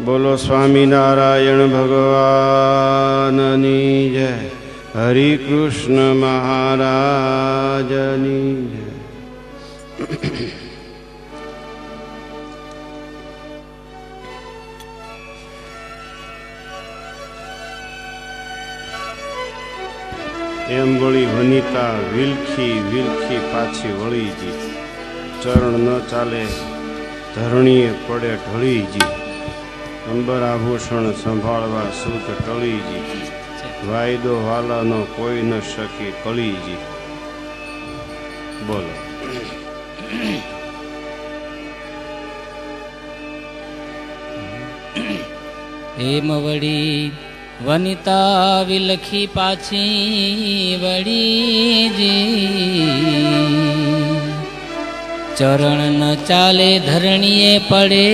બોલો સ્વામિનારાયણ ભગવાનની જય, હરિ કૃષ્ણ મહારાજની જય. એમ વળી વનિતા વિલખી વિલખી પાછી વળીજી. ચરણ ન ચાલે ધરણીએ પડે ઢળીજી. અંબર આભૂષણ સંભાળવા સૂત ટળીજી. વાયદો વાલાનો કોઈ ન શકી કળીજી. બોલો. એમ વળી વનિતા વિલખી પાછી વળીજી. ચરણ ન ચાલે ધરણીએ પડે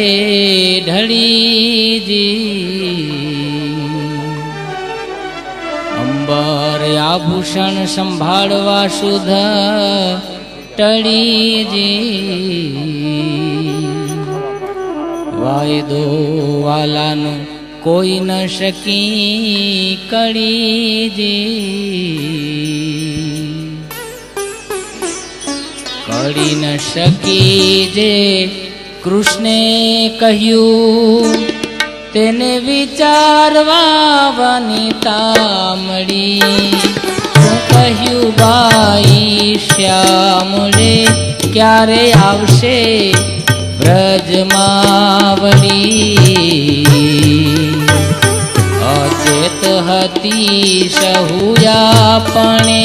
ઢળીજી. અંબર આભૂષણ સંભાળવા શુદ્ધ ટળીજી. વાયદો વાલાનું કોઈ ન શકી કળીજી. કળી ન શકી જે કૃષ્ણે કહ્યું તેને વિચારવા વનિતા મળી. હું કહ્યું બાઈ શ્યામળે ક્યારે આવશે બ્રજમાં વળી. અચેત હતી સહુયાપણે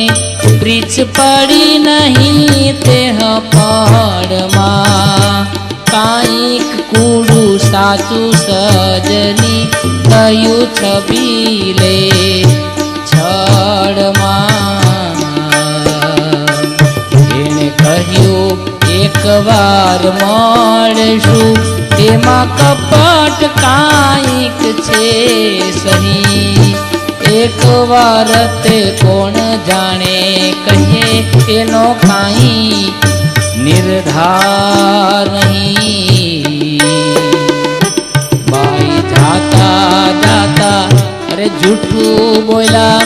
પ્રીછ પડી નહીં તેહ પડમાં. કાંઈક કૂડું સાચું સજની કયું છબીલે છડમાં. એને કહ્યું એક વાર મળશું તેમાં કપટ કાંઈક છે સહી. એક વાર તે કોણ જાણે કહીએ એનો કાંઈ નિર્ધાર નહીં. બાઈ જાતા જાતા અરે જૂઠું બોલ્યા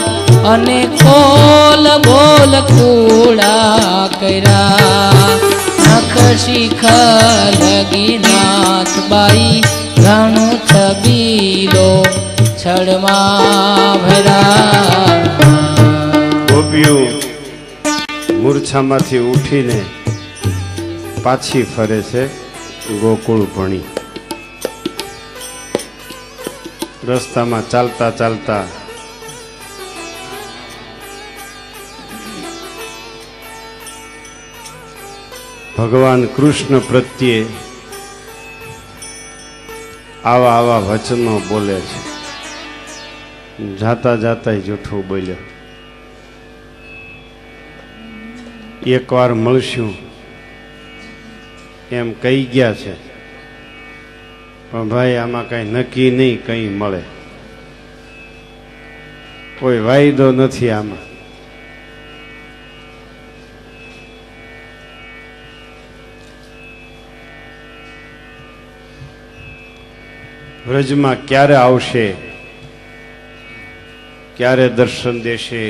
અને કોલ બોલ કૂડા કર્યા. નખ શીખ લગી નાથ બાઈ ઘણું છબીલો છડમાં ભર્યા. ગોપીઓ મૂર્છામાંથી ઉઠીને પાછી ફરે છે ગોકુળ ભણી. રસ્તામાં ચાલતા ચાલતા ભગવાન કૃષ્ણ પ્રત્યે આવા આવા વચનો બોલે છે. જાતા જાતા જૂઠું બોલ્યો. એકવાર મળશું એમ કહી ગયા છે, પણ ભાઈ આમાં કઈ નક્કી નહીં કઈ મળે. કોઈ વાયદો નથી આમાં. વ્રજમાં ક્યારે આવશે, ક્યારે દર્શન દેશે,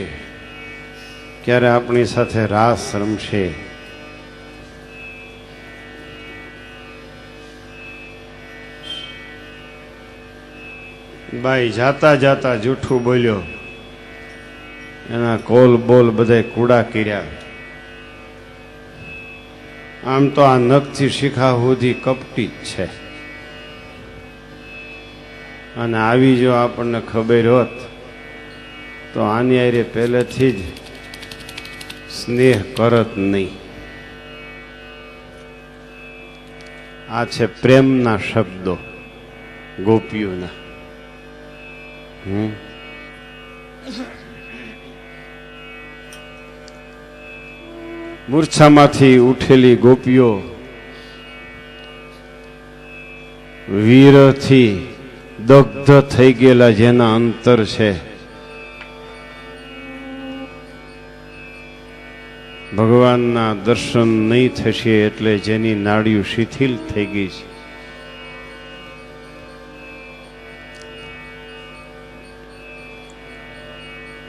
ક્યારે આપણી સાથે રાસ રમશે. બાઈ જાતા જાતા જૂઠું બોલ્યો. એના કોલ બોલ બધા કૂડા કર્યા. આમ તો આ નખથી શિખા સુધી કપટી જ છે. અને આવી જો આપણને ખબર હોત તો આની આરે પહેલેથી જ સ્નેહ કરત નહીં. આ છે પ્રેમના શબ્દો ગોપીઓના. મૂર્છામાંથી ઉઠેલી ગોપીઓ વીરથી દગ્ધ થઈ ગયેલા જેના અંતર છે, ભગવાનના દર્શન નહીં થશે એટલે જેની નાડીઓ શિથિલ થઈ ગઈ છે,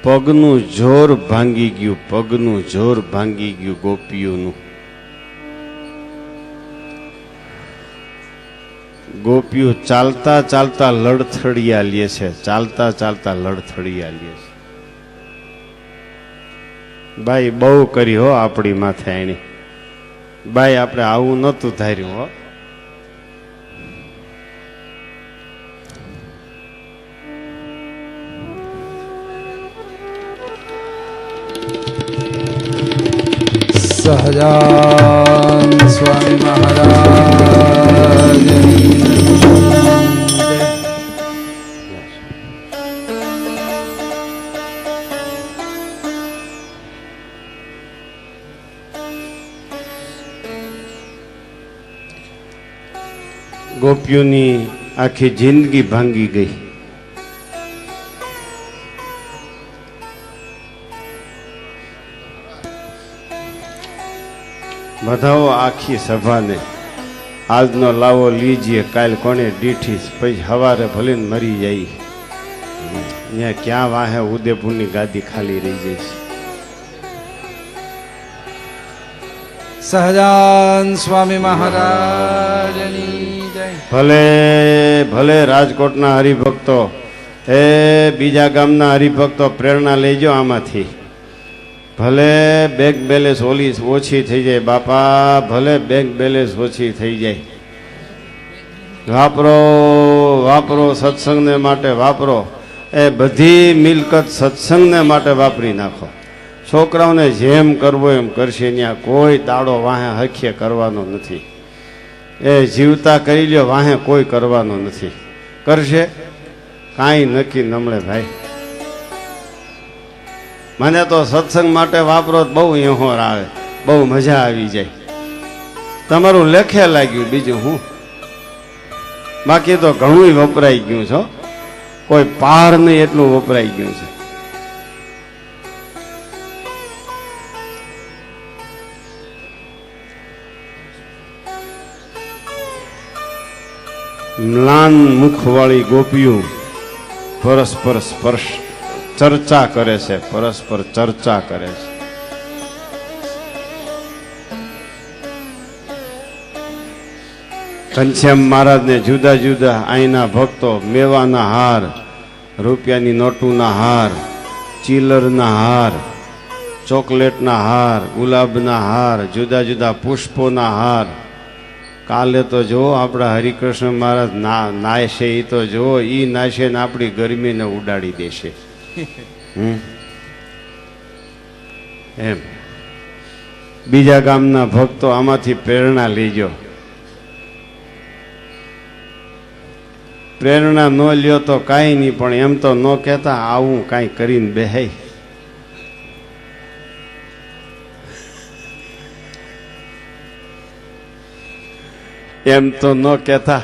પગનું જોર ભાંગી ગયું, પગનું જોર ભાંગી ગયું ગોપીઓનું. ગોપીઓ ચાલતા ચાલતા લડથડિયા લે છે, ચાલતા ચાલતા લડથડિયા લે છે. ભાઈ બહુ કરી હો આપણી માથે આણી. ભાઈ આપણે આવું નહોતું ધાર્યું હો. સહજાન સ્વામી મહારાજ. ગોપીઓની આખી જિંદગી ભાંગી ગઈ. બધાઓ આખી સભાને આજનો લાવો લીજીએ, કાલ કોને દીઠી, પછી હવારે ભલે મરી જાય. અહીંયા ક્યાં વાહે ઉદયપુરની ગાદી ખાલી રહી જાય છે. સહજાન સ્વામી મહારાજની જય. ભલે ભલે રાજકોટના હરિભક્તો, એ બીજા ગામના હરિભક્તો પ્રેરણા લેજો આમાંથી. ભલે બેંક બેલેન્સ ઓછી થઈ જાય બાપા, ભલે બેંક બેલેન્સ ઓછી થઈ જાય. વાપરો વાપરો, સત્સંગને માટે વાપરો. એ બધી મિલકત સત્સંગને માટે વાપરી નાખો. છોકરાઓને જેમ કરવો એમ કરશે, ત્યાં કોઈ દાડો વાહે હખીએ કરવાનો નથી. એ જીવતા કરી લ્યો, વાહે કોઈ કરવાનો નથી. કરશે કાંઈ નક્કી નમળે ભાઈ. મને તો સત્સંગ માટે વાપરો બહુ એહોર આવે, બહુ મજા આવી જાય. તમારું લેખે લાગ્યું, બીજું હું. બાકી તો ઘણું વપરાઈ ગયું છો, કોઈ પાર નહીં એટલું વપરાઈ ગયું છે. મ્લાન મુખવાળી ગોપીઓ પરસ્પર સ્પર્શ ચર્ચા કરે છે, પરસ્પર ચર્ચા કરે છે. ઘનશ્યામ મહારાજને જુદા જુદા અહીંના ભક્તો મેવાના હાર, રૂપિયાની નોટોના હાર, ચીલરના હાર, ચોકલેટના હાર, ગુલાબના હાર, જુદા જુદા પુષ્પોના હાર. કાલે તો જો આપણા હરિકૃષ્ણ મહારાજ નાશે, એ તો જો ઈ નાશે ને આપણી ગરમીને ઉડાડી દેશે. એમ બીજા ગામના ભક્તો આમાંથી પ્રેરણા લેજો. પ્રેરણા ન લ્યો તો કાંઈ નહીં, પણ એમ તો ન કહેતા આવું કાંઈ કરીને બેહાય. એમ તો ન કહેતા.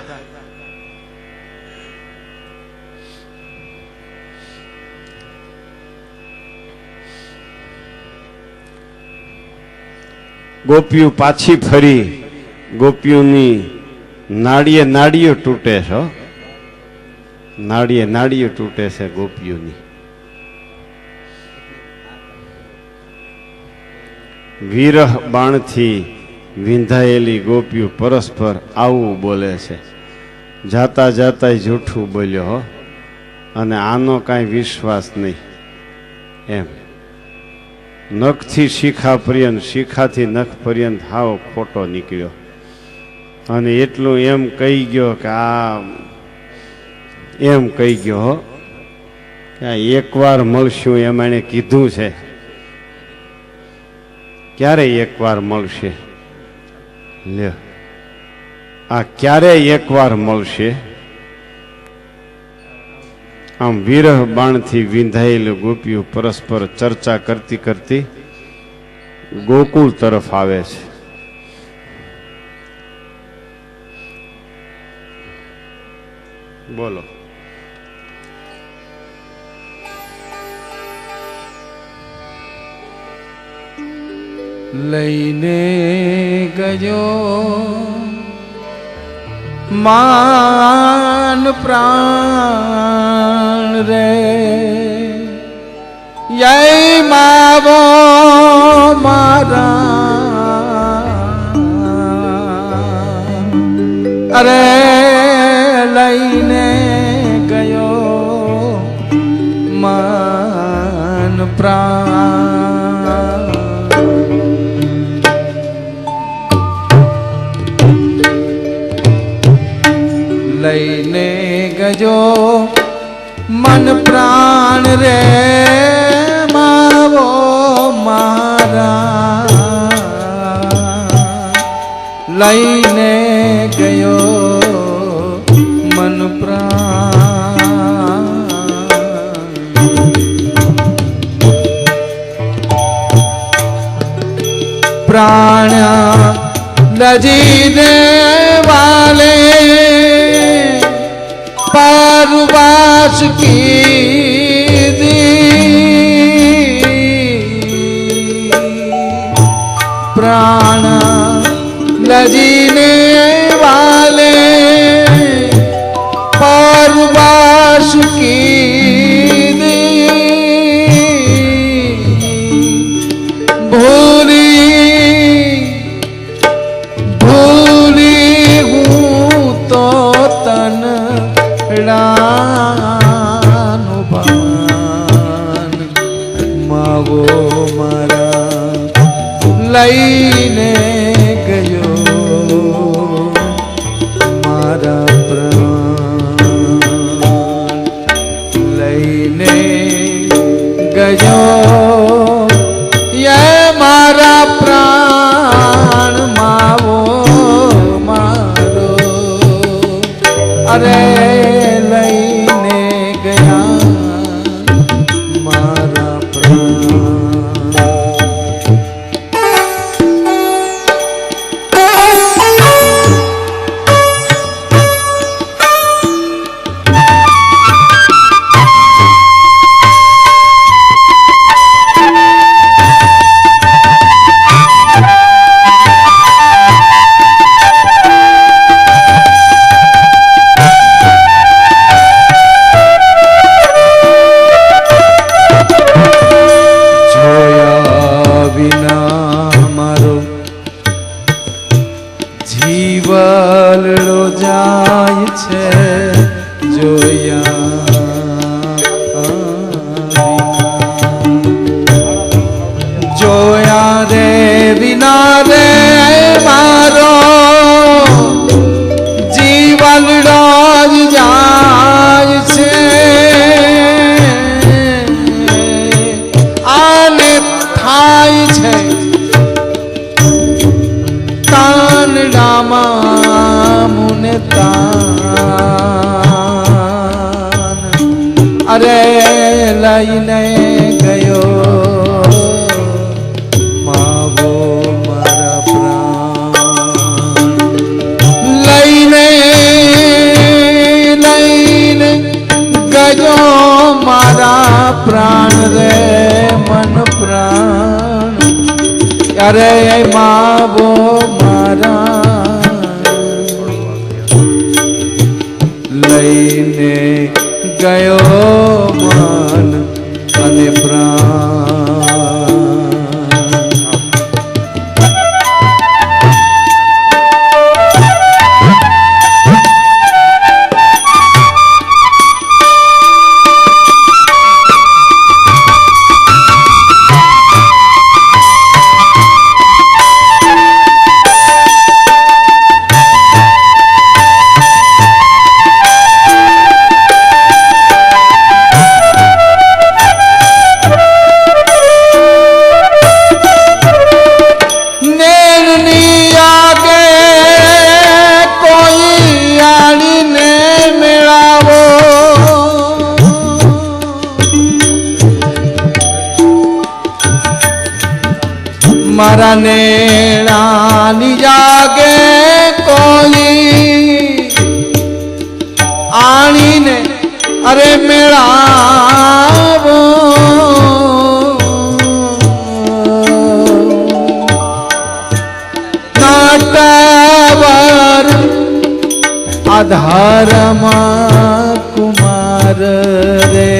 ગોપીઓ પાછી ફરી, ગોપીઓની નાડીએ નાડીઓ તૂટે છે, નાડીએ નાડીઓ તૂટે છે ગોપીઓની. વિરહ બાણથી વિંધાયેલી ગોપીઓ પરસ્પર આવું બોલે છે. જાતા જાતા જૂઠું બોલ્યો હો, અને આનો કાંઈ વિશ્વાસ નહીં. એમ નખથી શિખા પર્યંત, શિખાથી નખ પર્યંત હાવ ખોટો નીકળ્યો. અને એટલું એમ કહી ગયો કે આ એમ કહી ગયો હો કે આ એકવાર મળશું એમ એણે કીધું છે. ક્યારે એકવાર મળશે? લે આ ક્યારે એકવાર મળશે? આમ વિરહ બાણથી વિંધાયેલ ગોપીઓ પરસ્પર ચર્ચા કરતી કરતી ગોકુળ તરફ આવે છે. બોલો. લઈને ગયો માન પ્રાણ રે જય માવો મારા અરે લઈને ગયો મન પ્રાણ લઈને ગયો મન પ્રાણ રે માવો મારા લઈને ગયો મન પ્રાણ પ્રાણ લજીને વાલે परवास की दी प्राण लजीने वाले परवास की दी भूली भूली हूँ तो तन नुभान मावो मारा लईने गयो मारा प्राण लईने गयो ये मारा प्राण मावो मारो अरे જીવલડો જાય છે જોયા રે વિના રે મારો જીવલડો જાય છે આને થાય છે मुने तान अरे लईने गयो मावो मारा प्राण लईने लईने गयो मारा प्राण रे मन प्राण अरे मावो मारा લઈને ગયો મન અને પ્રાણ मारा नेणानी जागे कोई आनी ने अरे मेळावो नाटावर आधारमा कुमार रे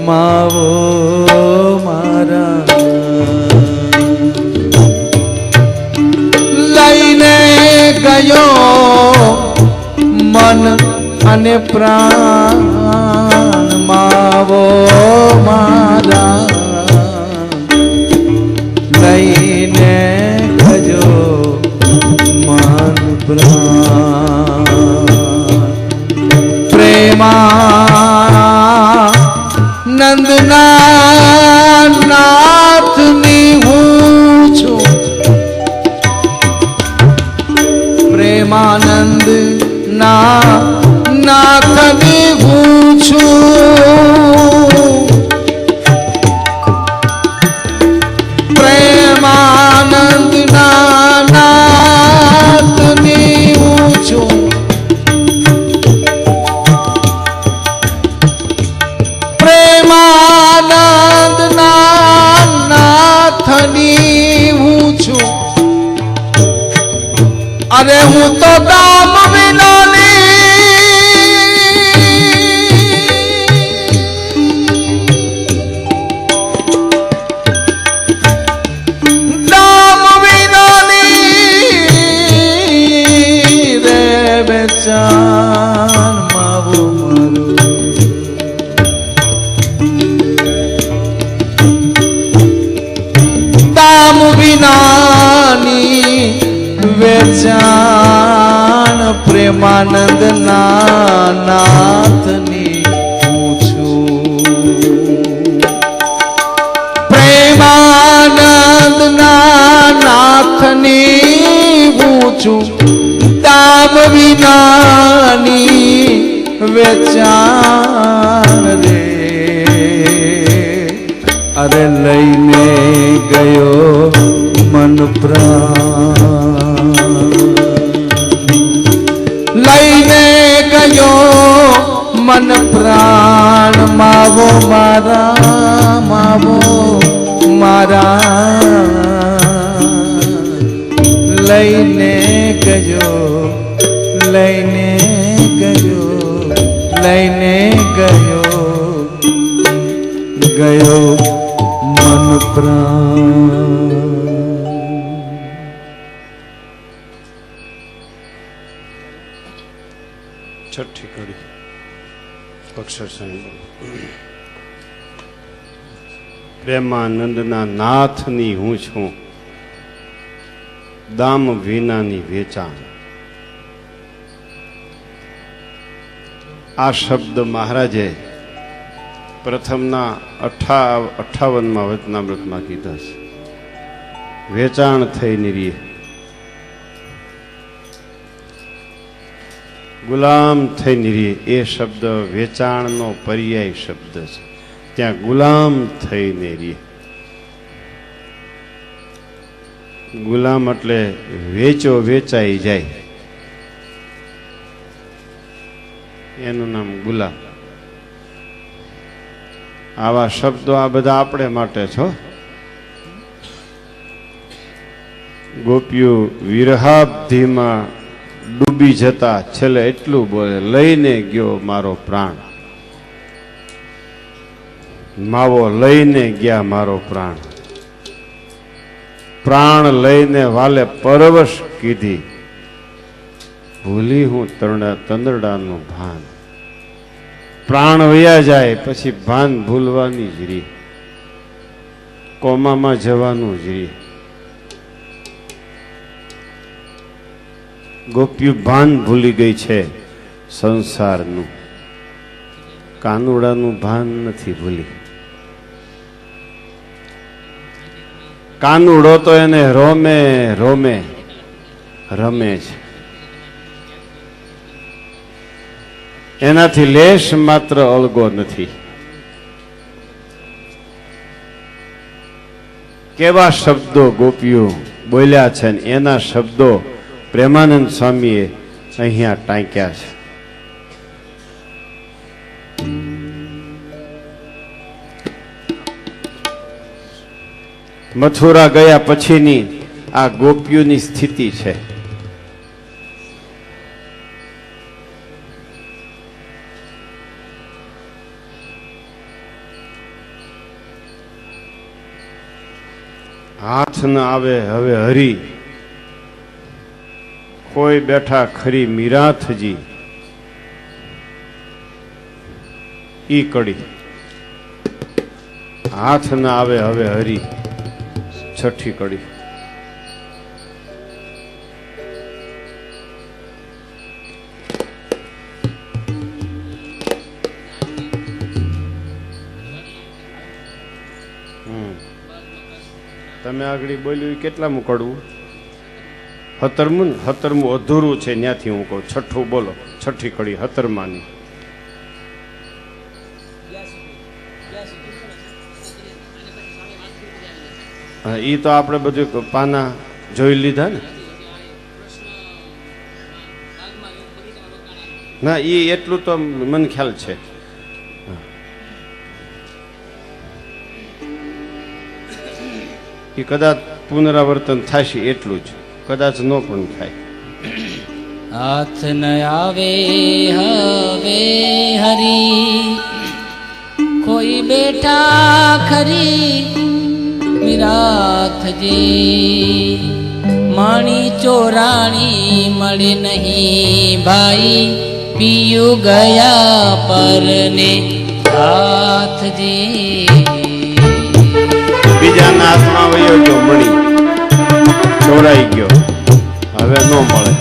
माव મન અને પ્રાણ માવો મારા લઈને ગજો મન પ્રાણ પ્રેમાનંદના નાથની હું છું પ્રેમાનંદ ના નાથની હું છું પ્રેમાનંદ ના નાથની હું છું પ્રેમાનંદ ના નાથની હું છું અરે હું તો દામ વિનાની રે બેચાન માવું મારું દામ વિનાની વેચાણ પ્રેમાનંદ ના નાથની હું છું પ્રેમાનંદ ના નાથની હું છું દામ વિનાની વેચાણ રે અરે લઈને ગયો મન પ્રાણ લઈને ગયો મન પ્રાણ માવો મારા લઈને ગયો લઈને ગયો મન પ્રાણ છઠ્ઠી કડી અક્ષર સંહિતા પ્રેમાનંદના નાથની હું છું દામ વિનાની વેચાણ આ શબ્દ મહારાજે પ્રથમના 58માં વચનામૃતમાં કીધા છે વેચાણ થઈને રીએ ગુલામ થઈને રીએ એ શબ્દ વેચાણનો પર્યાય શબ્દ છે ત્યાં ગુલામ થઈને રીએ ગુલામ એટલે વેચાઈ જાય એનું નામ ગુલામ આવા શબ્દો આ બધા આપણે માટે છો ગોપીઓ વિરહાબ્ધિમાં ડૂબી જતા છેલ્લે એટલું બોલે લઈને ગયો મારો પ્રાણ માવો લઈને ગયા મારો પ્રાણ પ્રાણ લઈને વાલે પરવશ કીધી ભૂલી હું તંદરડાનું ભાન પ્રાણ વયા જાય પછી ભાન ભૂલવાની જ રી કોમામાં જવાનું જ રી ગોપીઓ ભાન ભૂલી ગઈ છે સંસારનું કાનુડાનું ભાન નથી ભૂલી કાનુડો તો એને રોમે રમે છે એનાથી લેશ માત્ર અળગો નથી કેવા શબ્દો ગોપીઓ બોલ્યા છે ને એના શબ્દો પ્રેમાનંદ સ્વામીએ અહીંયા ટાંક્યા છે મથુરા ગયા પછીની આ ગોપીઓની સ્થિતિ છે હાથ ન આવે હવે હરી કોઈ બેઠા ખરી મીરાથજી ઈ કડી. હાથ ના આવે હવે હરી, છઠ્ઠી કડી. તમે આગળ બોલ્યું કેટલામું કડવું? 17મું ને? 17મું અધૂરું છે, ત્યાંથી હું કહું. છઠ્ઠું બોલો, છઠ્ઠી કડી 17માની. હા, એ તો આપણે બધું પાના જોઈ લીધા ને. ના, એ એટલું તો મને ખ્યાલ છે. એ કદાચ પુનરાવર્તન થશે એટલું જ, કદાચ ન પણ થાય. હાથ ન આવે હવે હરી, કોઈ બેઠા ખરી વિરાથજી. માણી ચોરાણી મળે નહીં ભાઈ, પિયું ગયા પરને હાથજી. બીજાના હાથમાં વયો ગયો મણી, ચોરાઈ ગયો, હવે ન મળે.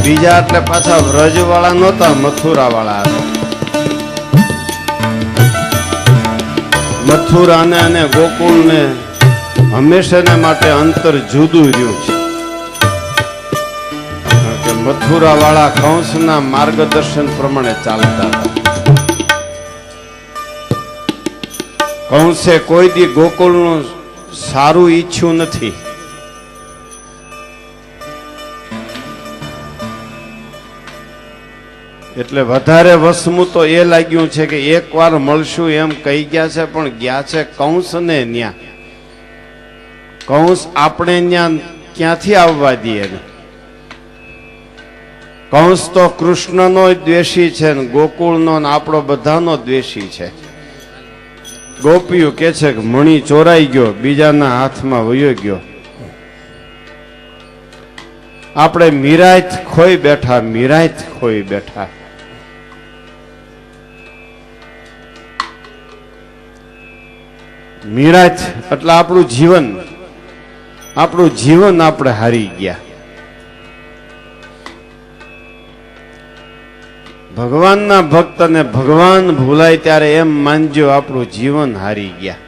બીજા એટલે પાછા વ્રજ વાળા નહોતા, મથુરા વાળા હતા. મથુરા ને અને ગોકુળ ને હંમેશાને માટે અંતર જુદું રહ્યું છે. કારણ કે મથુરા વાળા કંસના માર્ગદર્શન પ્રમાણે ચાલતા હતા. કંસે કોઈ દી ગોકુળનું સારું ઈચ્છ્યું નથી. એટલે વધારે વસમું તો એ લાગ્યું છે કે એકવાર મળશું એમ કહી ગયા છે, પણ ગયા છે કંસને ન્યા. કંસ આપણે ન્યા ક્યાંથી આવવા દઈએ ને? કંસ તો કૃષ્ણનો દ્વેષી છે ને ગોકુળનો ને આપણો બધાનો દ્વેષી છે. ગોપીઓ કે છે કે મણી ચોરાઈ ગયો, બીજાના હાથમાં વયો ગયો. આપણે મીરાત ખોઈ બેઠા, મીરાત ખોઈ બેઠા. મીરાત એટલે આપણું જીવન, આપણું જીવન આપણે હારી ગયા. ભગવાનના ભક્તને ભગવાન ભૂલાય ત્યારે એમ માનજો આપણું જીવન હારી ગયા.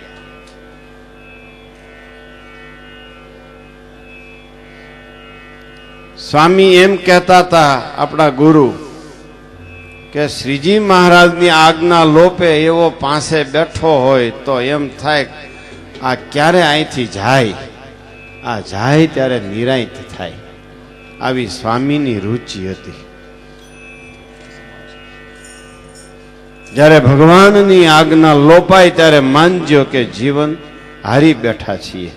સ્વામી એમ કહેતા હતા આપણા ગુરુ કે શ્રીજી મહારાજની આજ્ઞા લોપે એવો પાસે બેઠો હોય તો એમ થાય આ ક્યારે અહીંથી જાય, આ જાય ત્યારે નિરાંત થાય. આવી સ્વામીની રુચિ હતી. જ્યારે ભગવાનની આજ્ઞા લોપાય ત્યારે માનજો કે જીવન હારી બેઠા છીએ.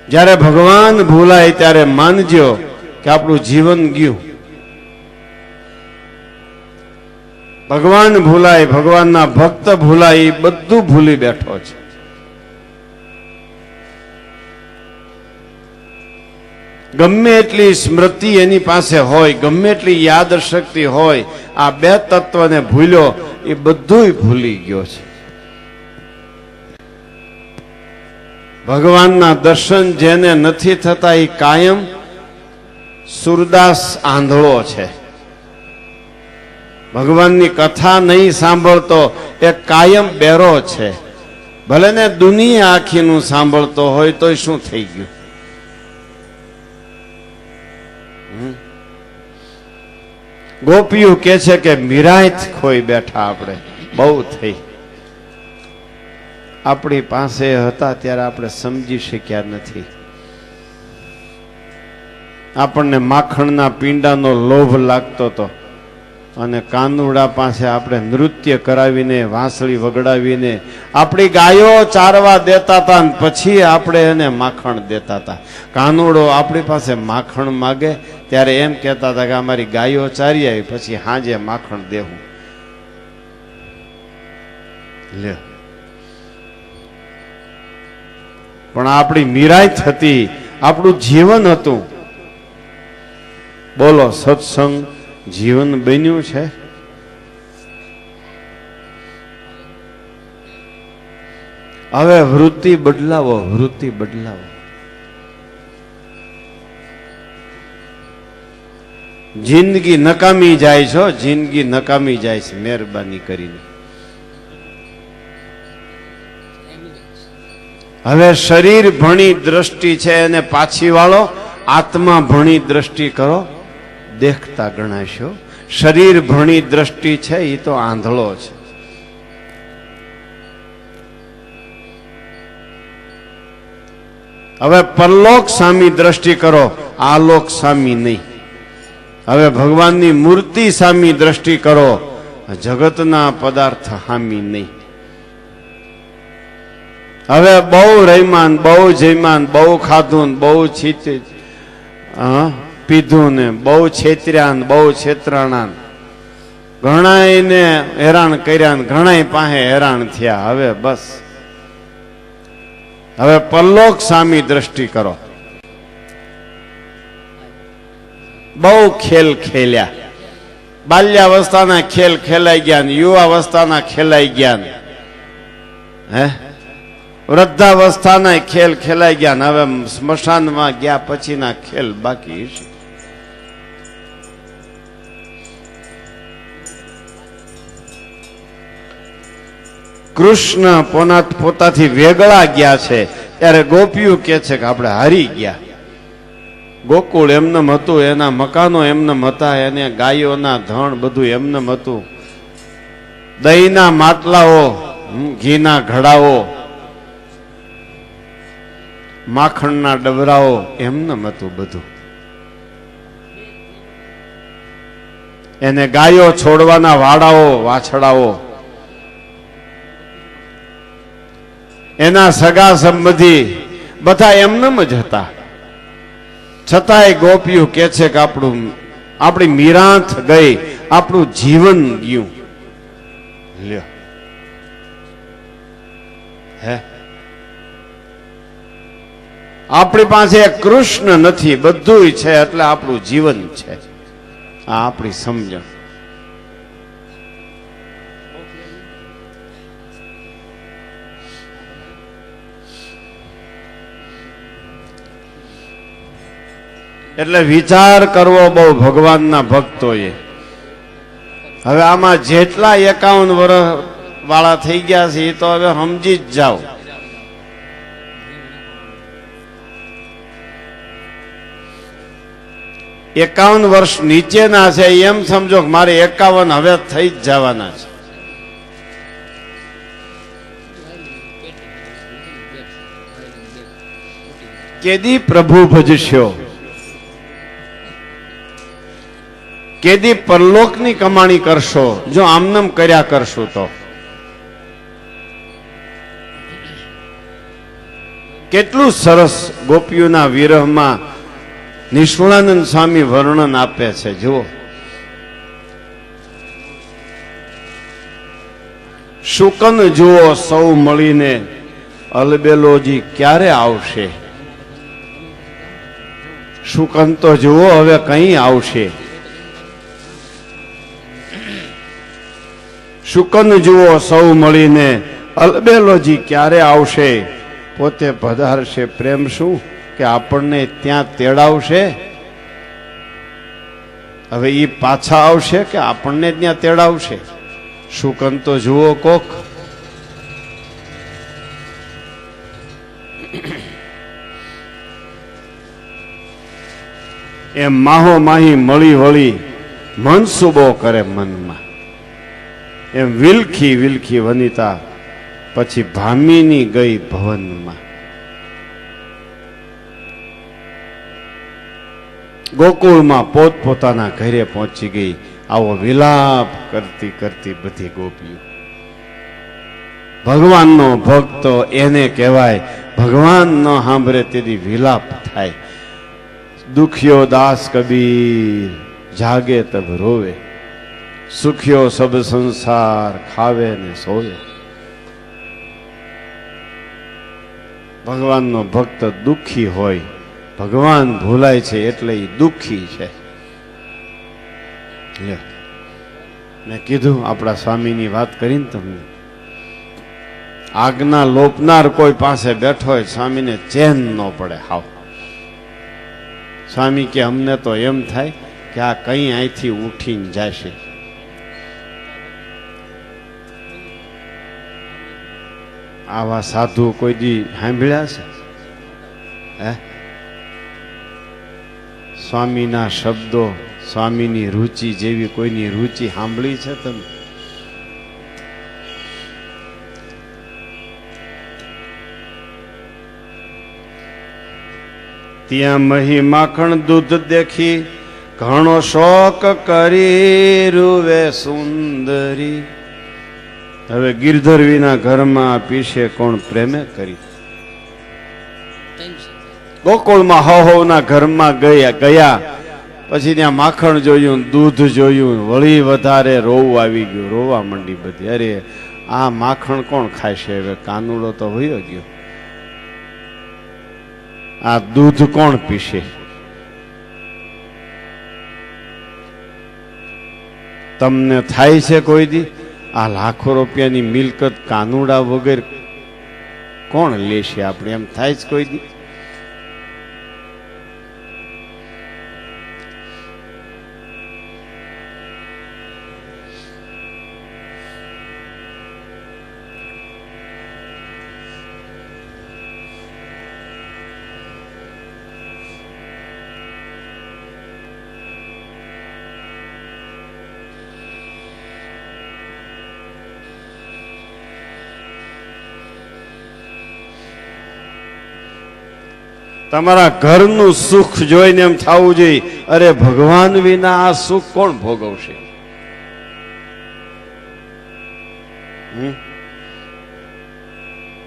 જ્યારે ભગવાન ભૂલાય ત્યારે માનજો કે આપણું જીવન ગયું. ભગવાન ભૂલાય, ભગવાનના ભક્ત ભૂલાય, એ બધું ભૂલી બેઠો છે. ગમે એટલી સ્મૃતિ એની પાસે હોય, ગમે એટલી યાદ શક્તિ હોય, આ બે તત્વને ભૂલ્યો એ બધું ભૂલી ગયો છે. ભગવાનના દર્શન જેને નથી થતા એ કાયમ સુરદાસ આંધળો છે. ભગવાનની કથા નહીં સાંભળતો એ કાયમ બેરો છે. ભલે ને દુનિયા આખીનું સાંભળતો હોય તોય શું થઈ ગયું? ગોપીઓ કે છે કે મીરાત ખોઈ બેઠા, આપણે બહુ થઈ. આપણી પાસે હતા ત્યારે આપણે સમજી શક્યા નથી. આપણને માખણના પીંડાનો લોભ લાગતો હતો અને કાનુડા પાસે આપણે નૃત્ય કરાવીને, વાંસળી વગડાવીને આપણી ગાયો ચારવા દેતા હતા અને પછી આપણે એને માખણ દેતા હતા. કાનુડો આપણી પાસે માખણ માગે ત્યારે એમ કહેતા હતા કે અમારી ગાયો ચારી આવી પછી હાજે માખણ દેવું. લે, પણ આપણી મીરાત હતી, આપણું જીવન હતું. બોલો, સત્સંગ જીવન બન્યું છે? હવે વૃત્તિ બદલાવો, વૃત્તિ બદલાવો. જિંદગી નકામી જાય છો, જિંદગી નકામી જાય છે. મહેરબાની કરીને હવે શરીર ભણી દ્રષ્ટિ છે એને પાછી વાળો, આત્મા ભણી દ્રષ્ટિ કરો, દેખતા ગણાશો. શરીર ભણી દ્રષ્ટિ છે એ તો આંધળો છે. હવે પરલોક સામી દ્રષ્ટિ કરો, આલોક સામી નહીં. હવે ભગવાનની મૂર્તિ સામી દ્રષ્ટિ કરો, જગતના પદાર્થ સામી નહીં. હવે બહુ રહીમાન, બહુ જયમાન, બહુ ખાધું, બહુ પીધું ને બહુ છેતર્યા, બહુ છેતરાણા, ઘણાયને હેરાન કર્યા, ઘણાય પાસે હેરાન થયા. હવે બસ, હવે પરલોક સામી દ્રષ્ટિ કરો. બહુ ખેલ ખેલ્યા, બાલ્યાવસ્થાના ખેલ ખેલાઈ ગયા, યુવાવસ્થાના ખેલાઈ ગયા, હે વૃદ્ધાવસ્થાના ખેલ ખેલાઈ ગયા. હવે સ્મશાનમાં ગયા પછીના ખેલ બાકી છે. કૃષ્ણ પોતાથી વેગળા ગયા છે ત્યારે ગોપીઓ કે છે કે આપણે હારી ગયા. ગોકુળ એમનેમ હતું, એના મકાનો એમનેમ હતા, એને ગાયોના ધણ બધું એમનેમ હતું, દહીંના માટલાઓ, ઘીના ઘડાઓ, માખણના ડબરાઓ એમનેમ હતું બધું. એને ગાયો છોડવાના વાડાઓ, વાછડાઓ, એના સગા સંબંધી બધા એમનેમ જ હતા. છતાંય ગોપીઓ કે છે કે આપણી મીરાંત ગઈ, આપણું જીવન ગયું. લ્યો, હે આપણી પાસે કૃષ્ણ નથી, બધું છે એટલે આપણું જીવન છે. આ આપણી સમજણ. એટલે વિચાર કરવો બહુ ભગવાનના ભક્તોએ. હવે આમાં જેટલા 51 વર્ષ વાળા થઈ ગયા છે એ તો હવે સમજી જ જાઓ. એકાવન વર્ષ નીચેના છે એમ સમજો કે મારે 51 હવે થઈ જ જવાના છે. કેદી પ્રભુ ભજશો, કેદી પરલોકની કમાણી કરશો જો આમનામ કર્યા કરશો તો. કેટલું સરસ ગોપીઓના વિરહમાં નિષ્કુળાનંદ સ્વામી વર્ણન આપે છે. જુઓ, શુકન જુઓ સૌ મળીને, અલબેલોજી ક્યારે આવશે. શુકન તો જુઓ હવે કઈ આવશે. શુકન જુઓ સૌ મળીને, અલબેલોજી ક્યારે આવશે. પોતે પધારશે પ્રેમ શું કે આપણને ત્યાં તેડાવશે. હવે એ પાછા આવશે કે આપણને ત્યાં તેડાવશે. શુકન તો જુઓ કોક. એમ માહો માહી મળી વળી મનસુબો કરે મનમાં. એમ વિલખી વિલખી વનિતા પછી ભામીની ગઈ ભવનમાં. ગોકુળમાં પોતપોતાના ઘરે પહોંચી ગઈ. આવો વિલાપ કરતી કરતી બધી ગોપીઓ. ભગવાનનો ભક્ત એને કહેવાય. ભગવાન ન સાંભળે તેથી વિલાપ થાય. દુખ્યો દાસ કબીર જાગે તબ રોવે, સુખ્યો સબ સંસાર ખાવે ને સોવે. ભગવાનનો ભક્ત દુઃખી હોય, ભગવાન ભૂલાય છે એટલે એ દુઃખી છે. લ્યો, મેં કીધું આપણા સ્વામીની વાત કરીને તમને, આજ્ઞા લોપનાર કોઈ પાસે બેઠો હોય સ્વામીને ચેન ન પડે હાવ. સ્વામી કે અમને તો એમ થાય કે આ કઈ અહીંથી ઉઠીને જશે. આવા સાધુ કોઈ દી સાંભળ્યા છે? હે, સ્વામીના શબ્દો, સ્વામીની રુચિ જેવી કોઈની રુચિ સાંભળી છે તમે? ત્યાં મહી માખણ દૂધ દેખી ઘણો શોક કરી રૂવે સુંદરી. હવે ગિરધર વિના ઘરમાં પીશે કોણ પ્રેમે કરી. ગોકુળમાં હવના ઘરમાં ગયા પછી ત્યાં માખણ જોયું, દૂધ જોયું, વળી વધારે રોવું આવી ગયું, રોવા માંડી બધી. અરે આ માખણ કોણ ખાશે? હવે કાનુડો તો વયો ગયો, આ દૂધ કોણ પીશે? તમને થાય છે કોઈ દી આ લાખો રૂપિયાની મિલકત કાનુડા વગર કોણ લેશે? આપણે એમ થાય છે કોઈ દી? તમારા ઘરનું સુખ જોઈને એમ થવું જોઈએ, અરે ભગવાન વિના આ સુખ કોણ ભોગવશે?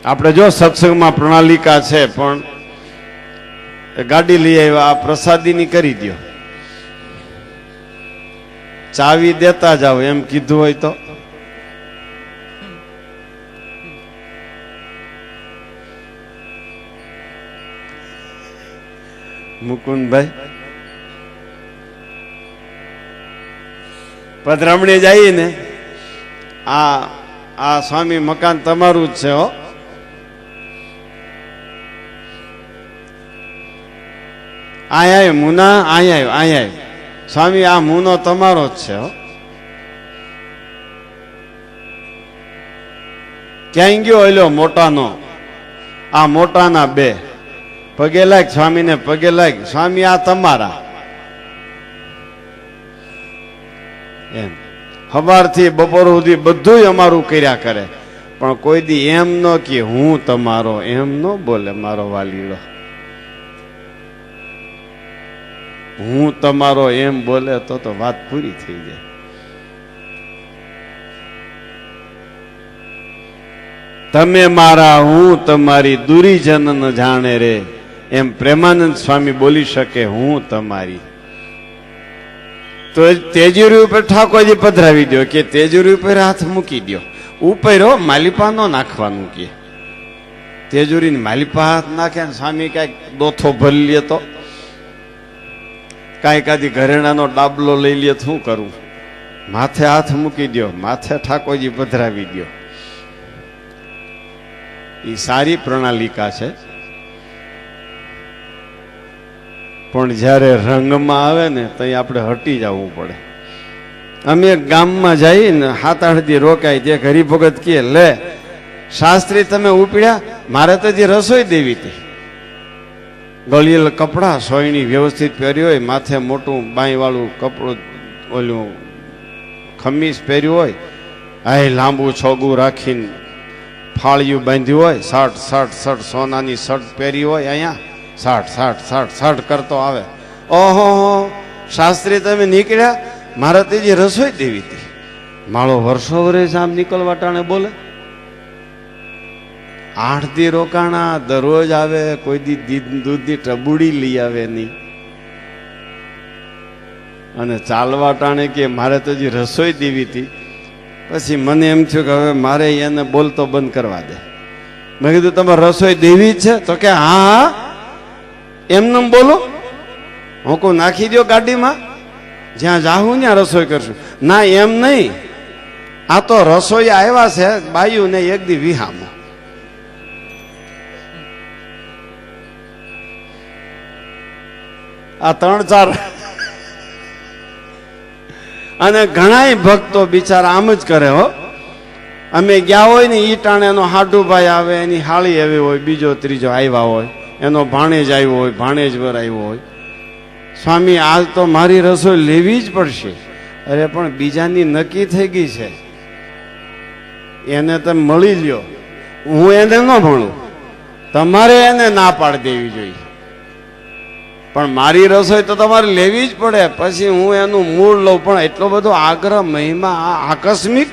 આપણે જો સત્સંગમાં પ્રણાલિકા છે, પણ ગાડી લઈ આવ્યા, આ પ્રસાદીની કરી દો, ચાવી દેતા જાઓ એમ કીધું હોય તો મુકુંદભાઈ પધરામણી જઈએ ને, આ સ્વામી મકાન તમારું જ છે હો. આયા મુના આયા સ્વામી આ મુનો તમારો જ છે હો. ક્યાંય ગયો એલો મોટાનો, આ મોટાના બે પગે લાગ, સ્વામીને પગે લાગ, સ્વામી આ તમારા. એમ સવારથી બપોર સુધી બધું અમારું કર્યા કરે, પણ કોઈ દી એમ ન કે હું તમારો, એમ ન બોલે મારો વાલીડો. હું તમારો એમ બોલે તો વાત પૂરી થઈ જાય. તમે મારા હું તમારી દૂરી જન ન જાણે રે, એમ પ્રેમાનંદ સ્વામી બોલી શકે હું તમારી. તો તેજુરી ઉપર ઠાકોરજી પધરાવી દો કે તેજુરી ઉપર હાથ મૂકી દો, ઉપર માલિપા નો નાખવાનું કે. તેજુરીની માલિપા હાથ નાખે ને સ્વામી કઈક દોથો ભરી લે તો, કાંઈ કાદી ઘરેણાનો ડાબલો લઈ લે, શું કરું? માથે હાથ મૂકી દો, માથે ઠાકોરજી પધરાવી દો. એ સારી પ્રણાલિકા છે, પણ જ્યારે રંગમાં આવે ને તો આપણે હટી જવું પડે. અમે ગામમાં જઈએ ને 7-8 દી રોકાય, તે હરિભગત કહે લે શાસ્ત્રી તમે ઉપડ્યા, મારે તો જે રસોઈ દેવી હતી. ગળિયેલ કપડા સોયણી વ્યવસ્થિત પહેર્યું હોય, માથે મોટું બાઈ વાળું કપડું ઓલું ખમીસ પહેર્યું હોય, આ લાંબુ છોગું રાખીને ફાળિયું બાંધ્યું હોય, શર્ટ સોનાની શર્ટ પહેરી હોય, અહીંયા શર્ટ કરતો આવે. ઓહો શાસ્ત્રી તમે નીકળ્યા, મારે તેજી રસોઈ દેવી હતી. માળો વર્ષો વર્ષ આમ નીકળવા ટાણે બોલે. 8 દી રોકાણા, દરરોજ આવે, કોઈ દી દૂધની ટબુડી લઈ આવે નહીં, અને ચાલવા ટાણે કે મારે તો હજી રસોઈ દેવી હતી. પછી મને એમ થયું કે હવે મારે એને બોલતો બંધ કરવા દે. મેં કીધું તમારે રસોઈ દેવી જ છે? તો કે હા એમને બોલો, હું કહું નાખી દો ગાડીમાં. જ્યાં જાહું ત્યાં રસોઈ કરશું. ના એમ નહીં, આ તો રસોઈ આવ્યા છે બાયું ને એક દી વિહામાં. આ 3-4 અને ઘણાય ભક્તો બિચારા આમ જ કરે હો. અમે ગયા હોય ને ઈ ટાણે એનો હાડુભાઈ આવે, એની હાળી આવી હોય, બીજો ત્રીજો આવ્યા હોય, એનો ભાણેજ આવ્યો હોય, ભાણેજવર આવ્યો હોય. સ્વામી આજ તો મારી રસોઈ લેવી જ પડશે. અરે પણ બીજાની નક્કી થઈ ગઈ છે, એને તમે મળી લ્યો, હું એને ન ભણું, તમારે એને ના પાડી દેવી જોઈએ. પણ મારી રસોઈ તો તમારે લેવી જ પડે, પછી હું એનું મૂળ લઉં. પણ એટલો બધો આગ્રહ, મહિમા, આકસ્મિક.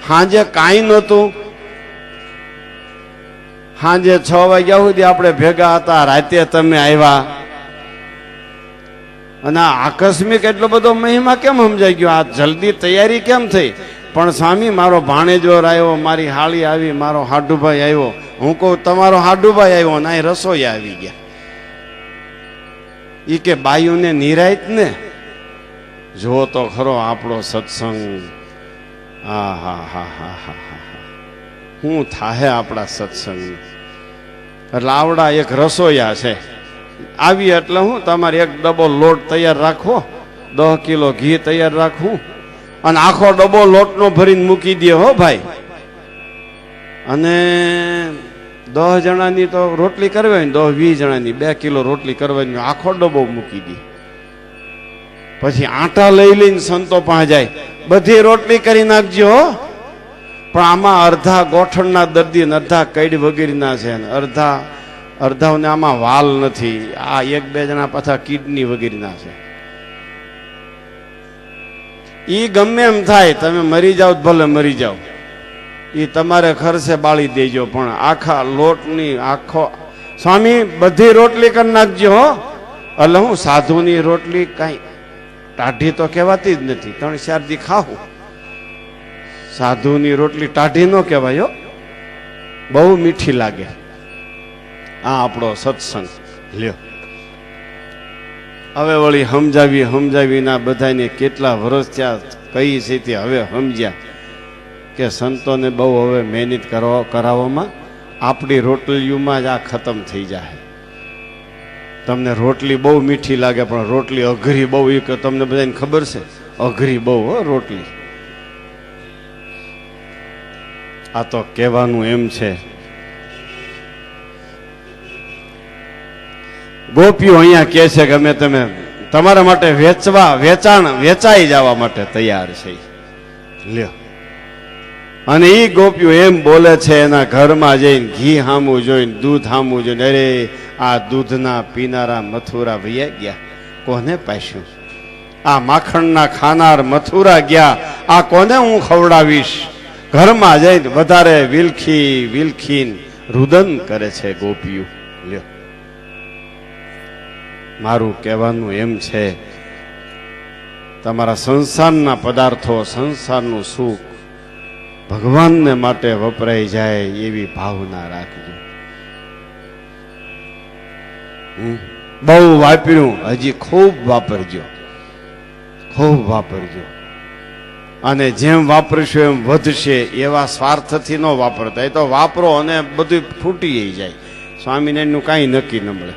સાંજે કાંઈ નહોતું, સાંજે 6 વાગ્યા સુધી આપણે ભેગા હતા, રાતે તમે આવ્યા, અને આકસ્મિક એટલો બધો મહિમા કેમ સમજાઈ ગયો? આ જલ્દી તૈયારી કેમ થઈ? પણ સ્વામી મારો ભાણેજોર આવ્યો, મારી હાળી આવી, મારો હાડુભાઈ આવ્યો. હું કહું તમારો હાડુભાઈ આવ્યો ને અહીં રસોઈ આવી ગયા. ઈ કે બાયુને નિરાયત ને જો તો ખરો આપણો સત્સંગ. હા હા હા હા હા હા, હું થાહે આપણા સત્સંગ. એટલે આવડા એક રસોઈયા છે આવી, એટલે હું તમારે એક ડબ્બો લોટ તૈયાર રાખવો, 10 કિલો ઘી તૈયાર રાખવું, અને આખો ડબ્બો લોટનો ભરીને મૂકી દે હો ભાઈ. અને 10 જણાની તો રોટલી કરવી હોય ને 10-20 જણાની 2 કિલો રોટલી કરવાની, આખો ડબ્બો મૂકી દે. પછી આટા લઈ લઈને સંતો પાસે જાય, બધી રોટલી કરી નાખજો. પણ આમાં અડધા ગોઠણના દર્દી ને અડધા કઈડ વગેરેના છે, અડધાઓને આમાં વાલ નથી, આ 1-2 જણા પાછા કિડની વગેરેના છે. ઈ ગમે એમ થાય, તમે મરી જાઓ ભલે મરી જાઓ, ઈ તમારે ખર્ચે બાળી દેજો, પણ આખા લોટની આખો સ્વામી બધી રોટલી કરી નાખજો. એટલે હું સાધુની રોટલી કાંઈ ટાઢી તો કહેવાતી જ નથી, 3-4 દી ખાવું. સાધુની રોટલી ટાઢી ન કહેવાય, બહુ મીઠી લાગે. આ આપણો સત્સંગ લ્યો. હવે વળી સમજાવીના બધાને કેટલા વર્ષ થયા કઈ છે તે હવે સમજ્યા કે સંતોને બહુ હવે મહેનત કરાવવામાં આપણી રોટલીઓમાં જ આ ખતમ થઈ જાય. તમને રોટલી બહુ મીઠી લાગે, પણ રોટલી અઘરી બહુ, એ તમને બધાને ખબર છે, અઘરી બહુ હો રોટલી. આ તો કહેવાનું એમ છે. ગોપીઓ અહીંયા કહે છે કે અમે તમે તમારા માટે વેચાઈ જવા માટે તૈયાર છે. લ્યો, અને એ ગોપીઓ એમ બોલે છે, એના ઘરમાં જઈને ઘી હામું જોઈને, દૂધ હામું જોઈને, અરે આ દૂધના પીનારા મથુરા વૈયા ગયા, કોને પાસ્યું? આ માખણના ખાનાર મથુરા ગયા, આ કોને હું ખવડાવીશ? ઘરમાં જઈને વધારે વિલખીન રુદન કરે છે ગોપીઓ. લ્યો, મારું કહેવાનું એમ છે, તમારા સંસારના પદાર્થો, સંસારનું સુખ ભગવાનને માટે વપરાઈ જાય એવી ભાવના રાખજો. બહુ વાપર્યું, હજી ખૂબ વાપરજો, ખૂબ વાપરજો. અને જેમ વાપરશો એમ વધશે, એવા સ્વાર્થથી ન વાપરતા. એ તો વાપરો અને બધું ફૂટી જાય. સ્વામિનારાયણનું કાંઈ નક્કી ન મળે,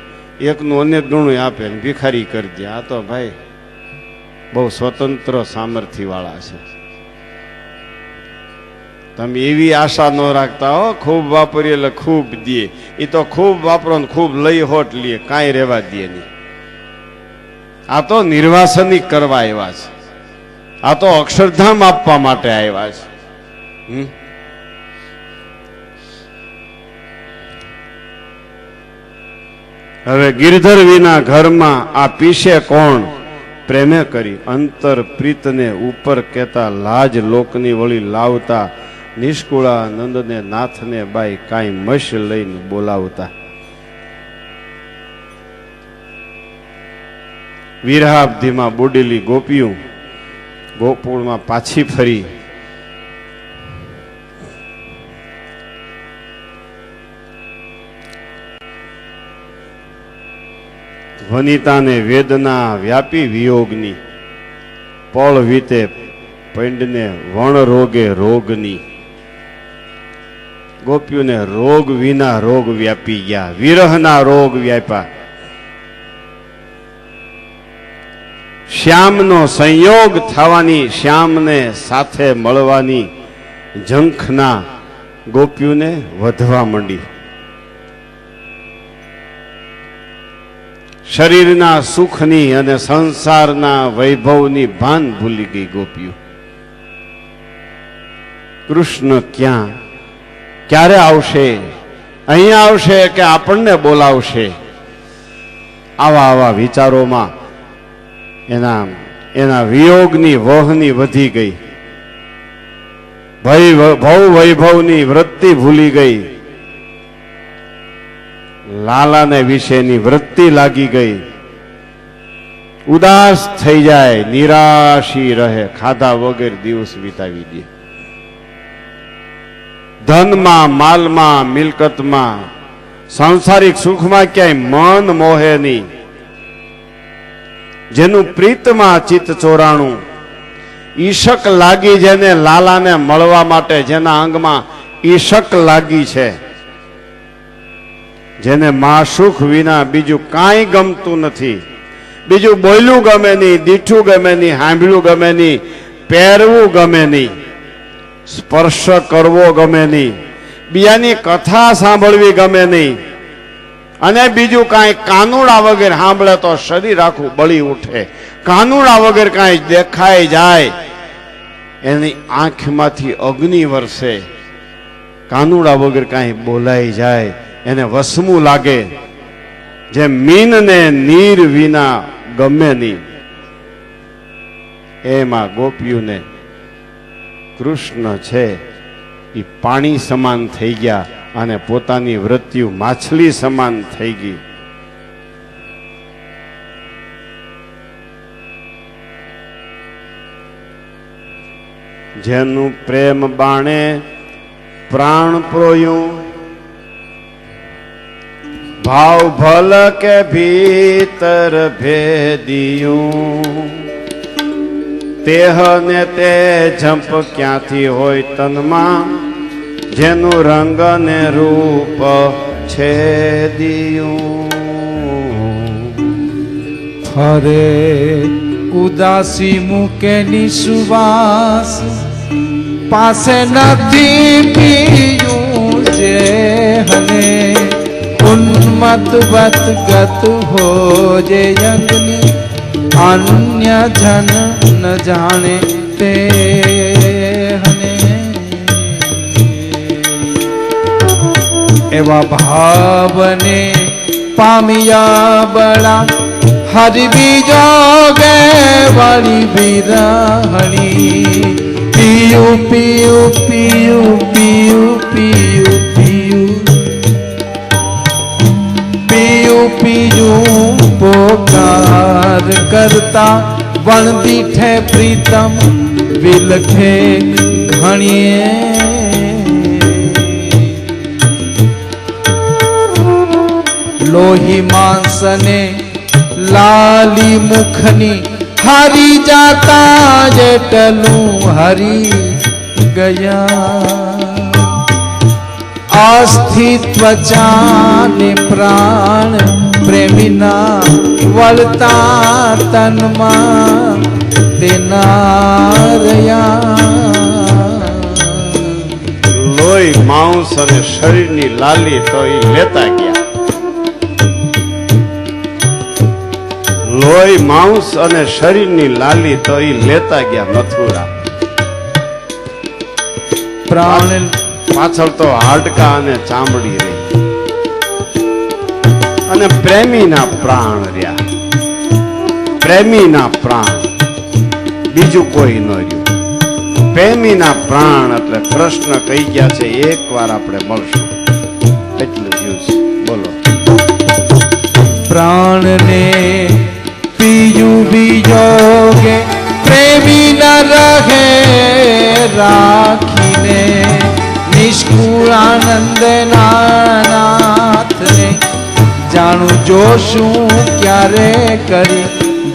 એકનું અનેક ગણું આપે ને ભિખારી કરી દે. આ તો ભાઈ બહુ સ્વતંત્ર સામર્થ્ય વાળા છે. તમે એવી આશા ન રાખતા હો ખૂબ વાપરીએ એટલે ખૂબ દે. એ તો ખૂબ વાપરો ને ખૂબ લઈ હોટ લે, કાંઈ રહેવા દે નહીં. આ તો નિર્વાસનિક કરવા આવ્યા છે, આ તો અક્ષરધામ આપવા માટે આવ્યા છે. હવે ગિરધર વિના ઘરમાં આ પીશે કોણ? પ્રેમે કરી અંતર પ્રીતને ઉપર કેતા, લાજ લોકની વળી લાવતા, નિષ્કુળા નંદને નાથને બાઈ કાંઈ મશ લઈને બોલાવતા. વિરહાબ્ધિમાં બુડેલી ગોપીઓ ગોકુળમાં પાછી ફરી વનિતાને વેદના વ્યાપી વિયોગની. પળ વીતે પંડને વણ રોગે રોગની. ગોપીઓને રોગ વિના રોગ વ્યાપી ગયા, વિરહના રોગ વ્યાપ્યા. શ્યામનો સંયોગ થવાની, શ્યામને સાથે મળવાની ઝંખના ગોપીઓને વધવા માંડી. શરીરના સુખની અને સંસારના વૈભવની ભાન ભૂલી ગઈ ગોપીઓ. કૃષ્ણ ક્યાં, ક્યારે આવશે, અહીંયા આવશે કે આપણને બોલાવશે, આવા આવા વિચારોમાં એના વિયોગની વહની વધી ગઈ. ભવ વૈભવની વૃત્તિ ભૂલી ગઈ. લાલાને વિશેની વૃત્તિ લાગી ગઈ. ઉદાસ થઈ જાય, નિરાશી રહે, ખાધા વગર દિવસ વિતાવી દે. ધનમાં, માલમાં, મિલકતમાં, સાંસારિક સુખમાં ક્યાંય મન મોહે નહીં. જેનું પ્રીતમાં ચિત્ત ચોરાણું, ઈશક લાગી, જેને લાલાને મળવા માટે જેના અંગમાં ઈશક લાગી છે, જેને માસુખ વિના બીજું કાંઈ ગમતું નથી, બીજું બોલ્યું ગમે નહીં, દીઠું ગમે નહીં, સાંભળ્યું ગમે નહીં, પહેરવું ગમે નહીં, સ્પર્શ કરવો ગમે નહીં, બીજાની કથા સાંભળવી ગમે નહીં, અને બીજું કાંઈ કાનુડા વગર સાંભળે તો શરીર આખું બળી ઉઠે. કાનુડા વગર કાંઈ દેખાઈ જાય એની આંખમાંથી અગ્નિ વરસે. કાનુડા વગર કાંઈ બોલાઈ જાય એને વસમું લાગે. જે મીનને નીર વિના ગમે નહીં, એમાં ગોપીઓને કૃષ્ણ છે એ પાણી સમાન થઈ ગયા અને પોતાની વૃત્તિઓ માછલી સમાન થઈ ગઈ. જેનું પ્રેમ બાણે પ્રાણ પ્રોયું, ભાવ ભલ કે ભીતર ભેદિયું, તેહ ને તે જંપ ક્યાંથી હોય તનમાં, જેનું રંગ ને રૂપ છે દિયું. હરે ઉદાસી મૂકેની સુવાસ, પાસે નથી પીયું જે હને, ઉન્મત વત ગત હો જે યંગની, અન્ય જન ન જાણે તે હને. એવા ભાવને પામ્યા બળા, હરિ બીજો ગે વાળી વિરહણી. પીયું પીયું પીયું પીયું પીયું પીયું પીયું પીયું પોકાર કરતા, વણ દીઠે પ્રીતમ વિલખે ઘણીએ. લોહી માંસને લાલી મુખની, હરી જાતા જેટલું હરી ગયા. અસ્થિ ત્વચા ને પ્રાણ પ્રેમીના, વળતા તનમાં તેના રહ્યા. લોહી માંસ અને શરીરની લાલી તો એ લેતા ગયા. લોહી માંસ અને શરીરની લાલી તો એ લેતા ગયા મથુરા. પ્રાણ પાછળ તો હાડકા અને ચામડી રહી, અને પ્રેમીના પ્રાણ રહ્યા. પ્રેમીના પ્રાણ, બીજું કોઈ ન રહ્યું. પ્રેમીના પ્રાણ એટલે કૃષ્ણ કહી ગયા છે, એક વાર આપણે મળશું એટલું જ્યુસ. બોલો. પ્રાણને પીયું બીજોગે, પ્રેમી ન રહે રાખીને, નિષ્કુળ આનંદ નાથને, જાણું જોશું ક્યારે કરી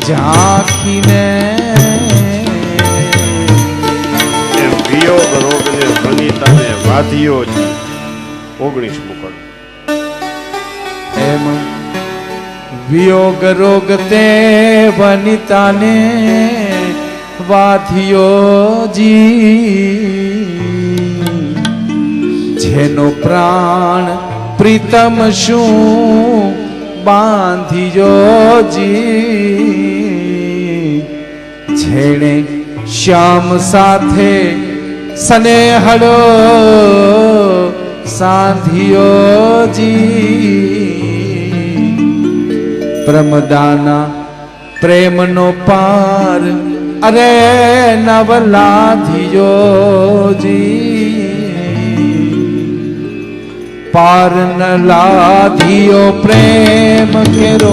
ઝાંખીને. રોગને વનિતાને વાધ્યો છે. 19મું પદ. એમ વિયોગ રોગ તે વનિતાને વાધ્યો જી, જેનો પ્રાણ પ્રીતમ શું બાંધ્યો જી, જેણે શ્યામ સાથે સ્નેહડો સાંધ્યો જી, પ્રમદાના પ્રેમનો પાર અરે નવલાધ્યો જી, પાર ન લાધ્યો પ્રેમ કેરો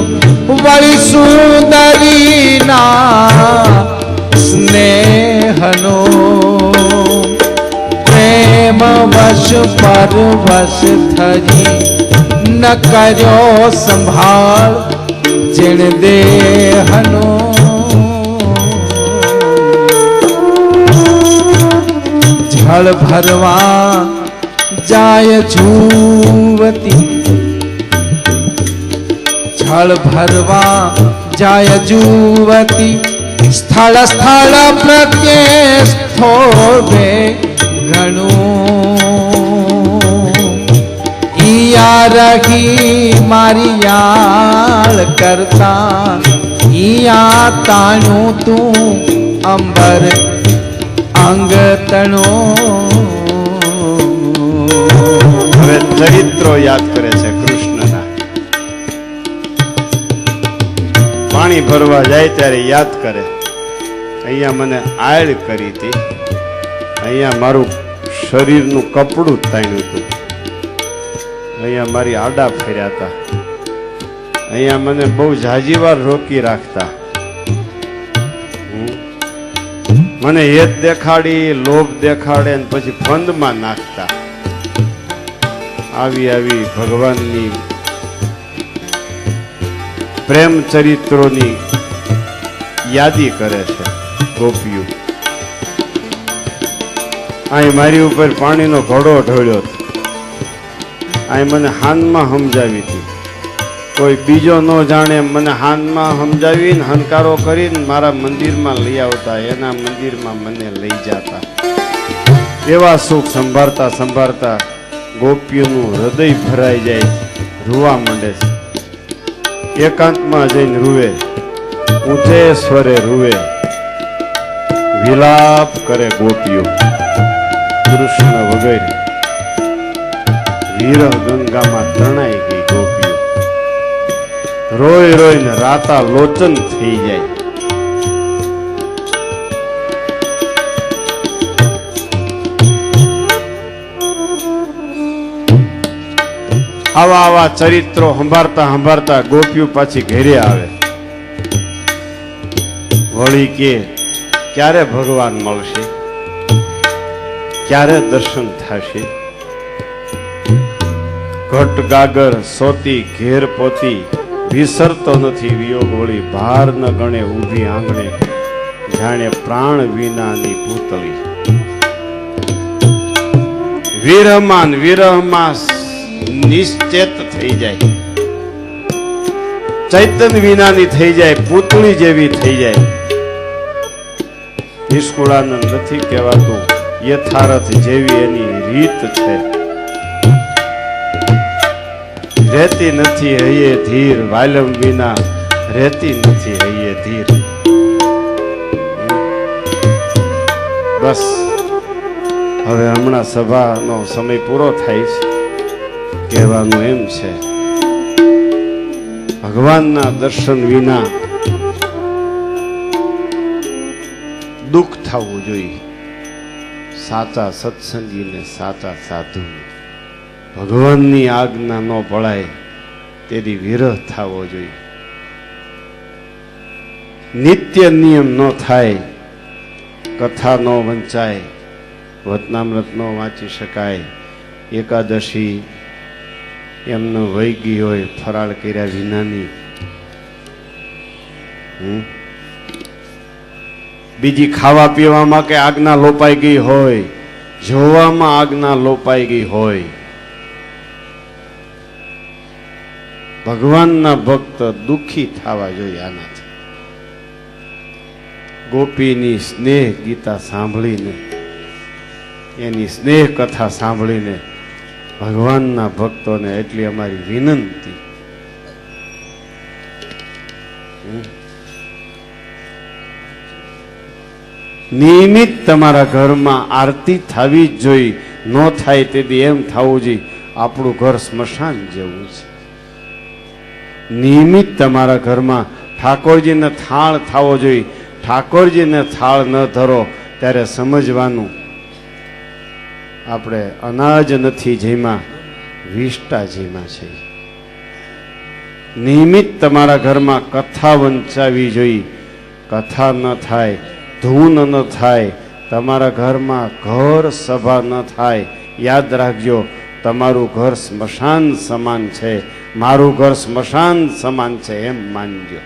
વળી સુંદરી ના સ્નેહનો, પ્રેમ વશ પર વશ થજી ન કર્યો સંભાળ જેણ દેહનો, જળ ભરવા જાય જુવતી, જળ ભરવા જાય જુવતી, સ્થળ સ્થળ પ્રત્યે થોડે ઘણું, ઈયા રહી મારી યાળ કરતા, ઈયા તાણું તું અંબર અંગ તણું. હવે ચરિત્રો યાદ કરે છે કૃષ્ણના. પાણી ભરવા જાય ત્યારે યાદ કરે, અહીંયા મને આડ કરી હતી, અહીંયા મારું શરીરનું કપડું તાણ્યું હતું, અહીંયા મારી આડા ફેર્યા હતા, અહીંયા મને બહુ ઝાઝી વાર રોકી રાખતા, મને હેત દેખાડી, લોભ દેખાડે અને પછી ફંદમાં નાખતા. આવી આવી ભગવાનની પ્રેમ ચરિત્રોની યાદી કરે છે ગોપીઓ. અહીં મારી ઉપર પાણીનો ઘડો ઢોળ્યો હતો, અહીં મને હાનમાં સમજાવી હતી, કોઈ બીજો ન જાણે મને હાનમાં સમજાવીને હંકારો કરીને મારા મંદિરમાં લઈ આવતા, એના મંદિરમાં મને લઈ જતા. એવા સુખ સંભાળતા સંભાળતા ગોપીઓનું હૃદય ભરાઈ જાય, રૂવા માંડે છે. એકાંતમાં જઈને રૂવે, ઊંચે સ્વરે રૂવે, વિલાપ કરે ગોપીઓ. કૃષ્ણ વગેરે વિરહ ગંગામાં તણાઈ ગઈ ગોપીઓ, રોય રોઈને રાતા લોચન થઈ જાય. આવા આવા ચરિત્રો સંભાળતા સંભાળતા ગોપીઓ પાછી ઘેરે આવે. વળી કે ક્યારે ભગવાન મળશે, ક્યારે દર્શન થશે. ઘટ ગાગર સોતી ઘેર પોતી, વિસરતો નથી વિયોગ વળી, ભાર ન ગણે ઊભી આંગણે, જાણે પ્રાણ વિનાની પૂતળી. વિરહમાન વિરહમાં નિશ્ચેત થઈ જાય, ચૈતન વિનાની થઈ જાય, પૂતળી જેવી થઈ જાય. નિષ્કુળાનંદ નથી કહેવાતું, યથાર્થ જેવી એની રીત છે. રહેતી નથી હૈયે ધીર, વાલમ વિના રહેતી નથી હૈયે ધીર. બસ હવે હમણાં સભાનો સમય પૂરો થાય છે. કહેવાનું એમ છે, ભગવાનના દર્શન વિના દુઃખ થવું જોઈએ. સાચા સત્સંગીને સાચા સાધુ ભગવાનની આજ્ઞા ન પડાય તેથી વિરહ થવો જોઈએ. નિત્ય નિયમ ન થાય, કથા ન વંચાય, વતનામૃત ન વાંચી શકાય, એકાદશી એમનો વહી ગઈ હોય ફરાળ કર્યા વિનાની, બીજી ખાવા પીવામાં કે આજ્ઞા લોપાઈ ગઈ હોય જોવામાં આજ્ઞા લોપાઈ ગઈ હોય. ભગવાનના ભક્ત દુઃખી થવા જોઈએ આનાથી. ગોપીની સ્નેહ ગીતા સાંભળીને, એની સ્નેહ કથા સાંભળીને ભગવાનના ભક્તોને એટલી અમારી વિનંતી, નિયમિત તમારા ઘરમાં આરતી થવી જ જોઈએ. ન થાય તેથી એમ થવું જોઈએ આપણું ઘર સ્મશાન જેવું છે. નિયમિત તમારા ઘરમાં ઠાકોરજીને થાળ થવો જોઈએ. ઠાકોરજીને થાળ ન ધરો ત્યારે સમજવાનું આપણે અનાજ નથી જેમાં વિષ્ટા જેમાં છે. નિયમિત તમારા ઘરમાં કથા વંચાવી જોઈએ. કથા ન થાય, ધૂન ન થાય, તમારા ઘરમાં ઘર સભા ન થાય, યાદ રાખજો તમારું ઘર સ્મશાન સમાન છે. મારું ઘર સ્મશાન સમાન છે એમ માનજો.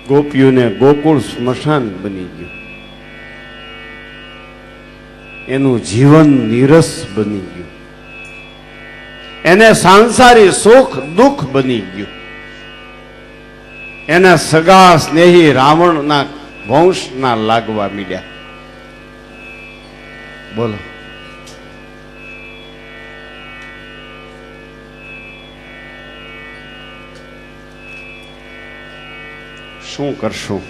ગોપીઓને ગોકુળ સ્મશાન બની ગયું, એનું જીવન નીરસ બની ગયું, એને સાંસારી સુખ દુઃખ બની ગયું. એના સગા સ્નેહી રાવણના વંશના લાગવા મીડ્યા. બોલો, શું કરશું?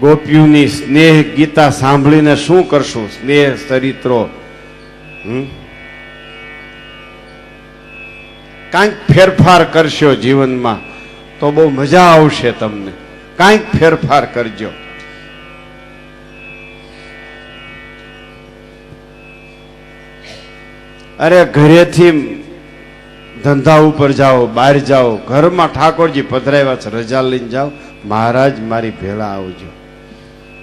ગોપીઓની સ્નેહ ગીતા સાંભળીને શું કરશું? સ્નેહ ચરિત્રો કાંઈક ફેરફાર કરશો જીવનમાં તો બહુ મજા આવશે તમને. કાંઈક ફેરફાર કરજો. અરે ઘરેથી ધંધા ઉપર જાઓ, બહાર જાઓ, ઘરમાં ઠાકોરજી પધરાવ્યા છે, રજા લઈને જાઓ, મહારાજ મારી ભેળા આવજો.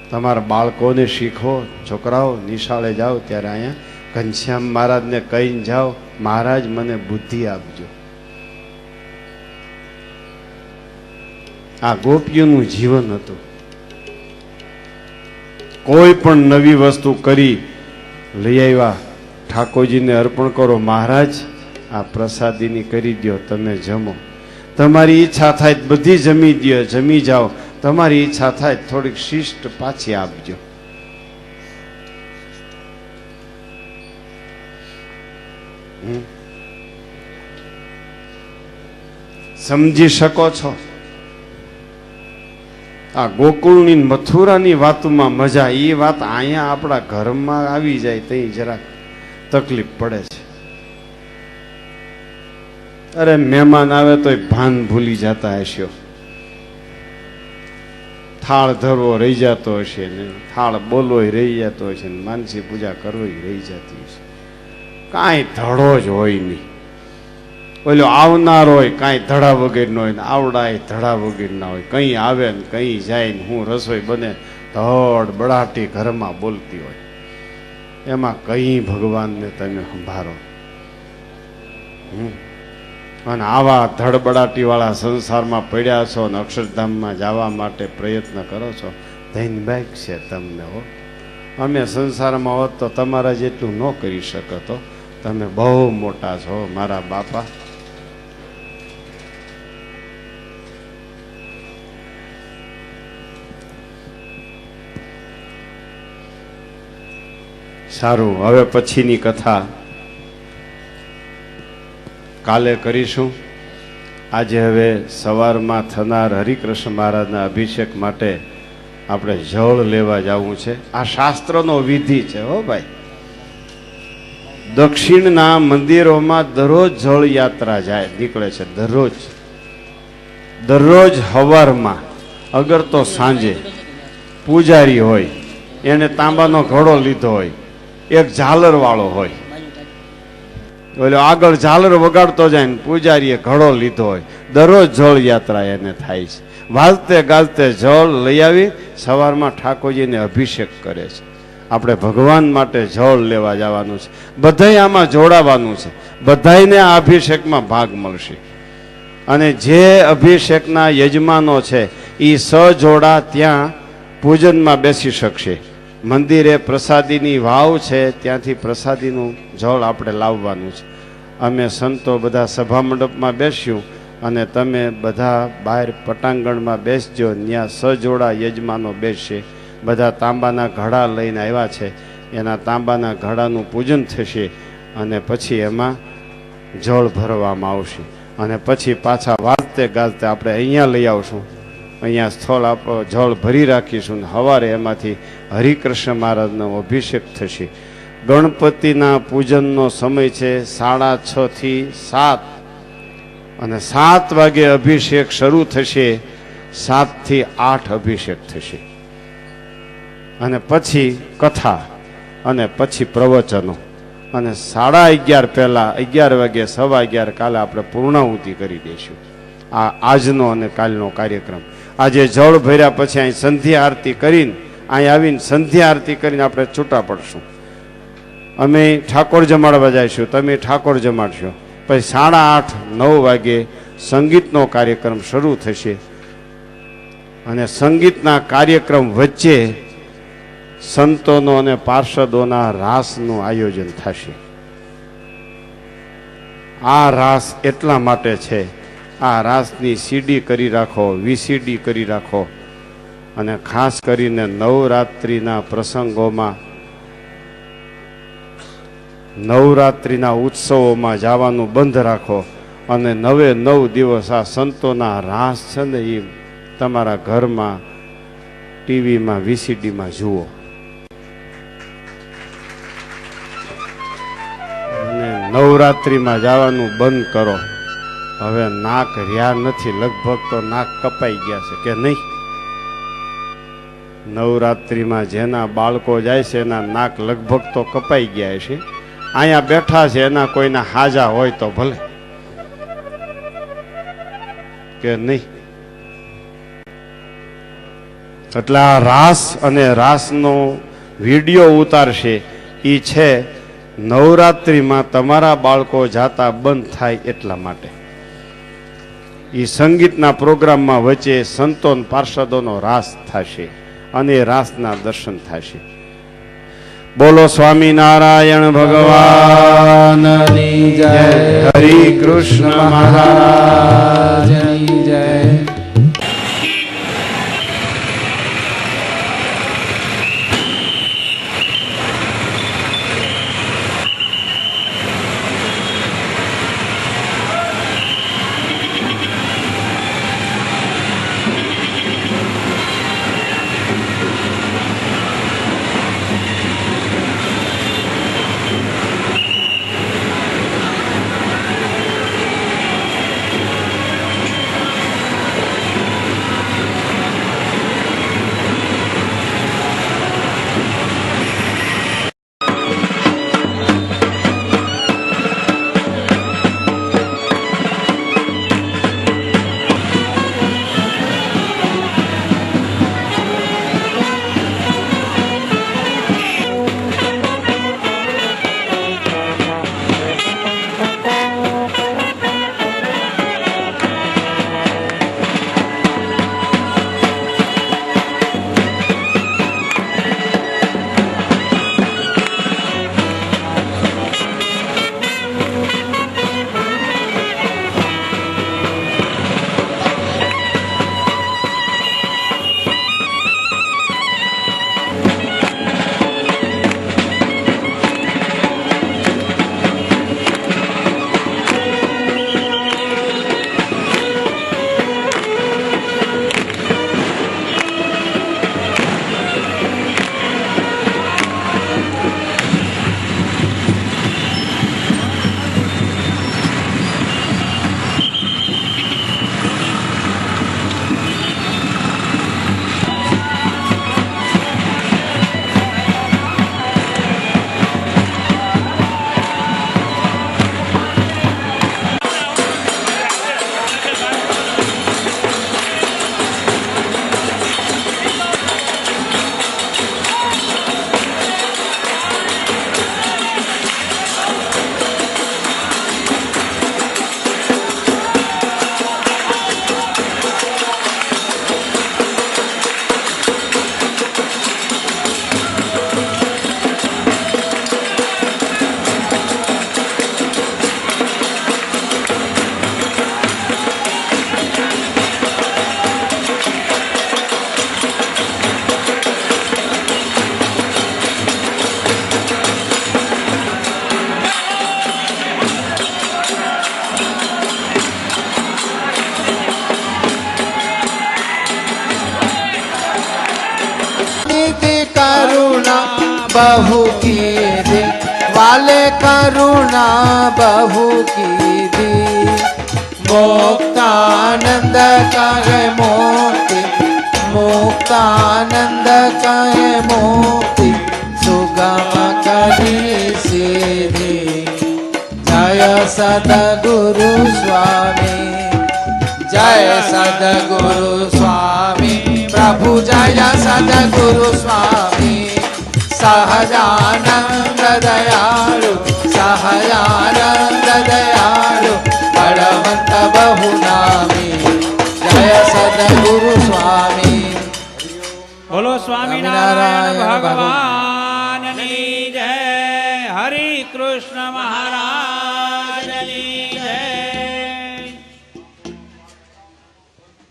તમારા બાળકોને શીખો. છોકરાઓ નિશાળે જાઓ ત્યારે અહીંયા ઘનશ્યામ મહારાજને કહીને જાઓ, મહારાજ મને બુદ્ધિ આપજો. આ ગોપીઓનું જીવન હતું. કોઈ પણ નવી વસ્તુ કરી લઈ આવ્યા, ઠાકોરજીને અર્પણ કરો. મહારાજ આ પ્રસાદીની કરી દો, તમે જમો. તમારી ઈચ્છા થાય બધી જમી દો, જમી જાઓ. તમારી ઈચ્છા થાય થોડીક શિષ્ટ પાછી આપજો. સમજી શકો છો? આ ગોકુળની મથુરાની વાતોમાં મજા, એ વાત અહીંયા આપણા ઘરમાં આવી જાય તો જરાક તકલીફ પડે છે. અરે મહેમાન આવે તો ભાન ભૂલી જતા હશો, થાળ ધરવો રહી જતો હશે ને, થાળ બોલવો રહી જતો હશે ને, માનસી પૂજા કરવી રહી જતી હશે. કાંઈ ધડો જ હોય નહીં. ઓલો આવનાર હોય કાંઈ ધડા વગેરેનો હોય ને આવડાય ધડા વગેરેના હોય. કંઈ આવે ને કંઈ જાય ને હું રસોઈ બને ધડ બડાટી ઘરમાં બોલતી હોય. એમાં કંઈ ભગવાનને તમે સંભાળો. અને આવા ધડબડાટી વાળા સંસારમાં પડ્યા છો ને અક્ષરધામમાં જવા માટે પ્રયત્ન કરો છો, ધન્યવાદ છે તમને. હો, અમે સંસારમાં હોત તો તમારા જેટલું ન કરી શકતો. તમે બહુ મોટા છો મારા બાપા. સારું, હવે પછીની કથા કાલે કરીશું. આજે હવે સવારમાં થનાર હરિકૃષ્ણ મહારાજના અભિષેક માટે આપણે જળ લેવા જવું છે. આ શાસ્ત્રનો વિધિ છે. હો ભાઈ, દક્ષિણના મંદિરોમાં દરરોજ જળ યાત્રા જાય નીકળે છે. દરરોજ હવારમાં, અગર તો સાંજે પૂજારી હોય એને તાંબાનો ઘડો લીધો હોય, એક ઝાલર વાળો હોય, ઓલો આગળ ઝાલર વગાડતો જાય ને પૂજારીએ ઘડો લીધો હોય. દરરોજ જળ યાત્રા એને થાય છે. વાજતે ગાજતે જળ લઈ આવી સવારમાં ઠાકોરજીને અભિષેક કરે છે. આપણે ભગવાન માટે જળ લેવા જવાનું છે. બધાય આમાં જોડાવાનું છે. બધાયને આ અભિષેકમાં ભાગ મળશે. અને જે અભિષેકના યજમાનો છે એ સજોડા ત્યાં પૂજનમાં બેસી શકશે. મંદિરે પ્રસાદીની વાવ છે, ત્યાંથી પ્રસાદીનું જળ આપણે લાવવાનું છે. અમે સંતો બધા સભા મંડપમાં બેસ્યું અને તમે બધા બહાર પટાંગણમાં બેસજો. ત્યાં સજોડા યજમાનો બેસશે. બધા તાંબાના ઘડા લઈને આવ્યા છે. એના તાંબાના ઘડાનું પૂજન થશે અને પછી એમાં જળ ભરવામાં આવશે. અને પછી પાછા વાજતે ગાજતે આપણે અહીંયા લઈ આવશું. અહીંયા સ્થળ આપણો જળ ભરી રાખીશું ને સવારે એમાંથી હરિકૃષ્ણ મહારાજનો અભિષેક થશે. ગણપતિના પૂજનનો સમય છે 6:30 થી 7 અને 7 વાગે અભિષેક શરૂ થશે. 7 થી 8 અભિષેક થશે અને પછી કથા અને પછી પ્રવચનો અને 11:30 પહેલા 11 વાગે 11:15 કાલે આપણે પૂર્ણાહુતિ કરી દઈશું. આ આજનો અને કાલનો કાર્યક્રમ. આજે જળ ભર્યા પછી અહીં સંધ્યા આરતી કરીને અહીં આવીને સંધ્યા આરતી કરીને આપણે છૂટા પડશું. અમે ઠાકોર જમાડવા જઈશું, તમે ઠાકોર જમાડશો. પછી 8:30 9 વાગે સંગીતનો કાર્યક્રમ શરૂ થશે અને સંગીતના કાર્યક્રમ વચ્ચે સંતોનો અને પાર્ષદોના રાસનું આયોજન થશે. આ રાસ એટલા માટે છે, આ રાસની સીડી કરી રાખો, વીસીડી કરી રાખો અને ખાસ કરીને નવરાત્રિના પ્રસંગોમાં, નવરાત્રિના ઉત્સવોમાં જવાનું બંધ રાખો અને 9 દિવસ આ સંતોના રાસ છે ને એ તમારા ઘરમાં ટીવીમાં વીસીડીમાં જુઓ. અને નવરાત્રિમાં જવાનું બંધ કરો. હવે નાક રહ્યા નથી, લગભગ તો નાક કપાઈ ગયા છે કે નહીં? નવરાત્રિમાં જેના બાળકો જાય છે એના નાક લગભગ તો કપાઈ ગયા છે. અહીંયા બેઠા છે એના કોઈના હાજા હોય તો ભલે, કે નહીં? એટલે આ રાસ અને રાસનો વિડીયો ઉતારશે એ છે નવરાત્રિમાં તમારા બાળકો જાતા બંધ થાય એટલા માટે. એ સંગીતના પ્રોગ્રામમાં વચ્ચે સંતો પાર્ષદોનો રાસ થશે અને રાસના દર્શન થશે. બોલો સ્વામિનારાયણ ભગવાનની જય. હરિ કૃષ્ણ મહારાજની જય. बहु कीधी वाले करुणा बहु कीधी मुक्तानंद कहे मोक्ति मुक्तानंद कहे मोक्ति सुगम करी सीधी जय सद्गुरु स्वामी जय सद्गुरु स्वामी प्रभु जय सद्गुरु स्वामी सहजानंद दयालु सहजानंद दयालु बलवंत बहुनामी जय सद्गुरु स्वामी बोलो स्वामीनारायण भगवान की जय हरि कृष्ण महाराज की जय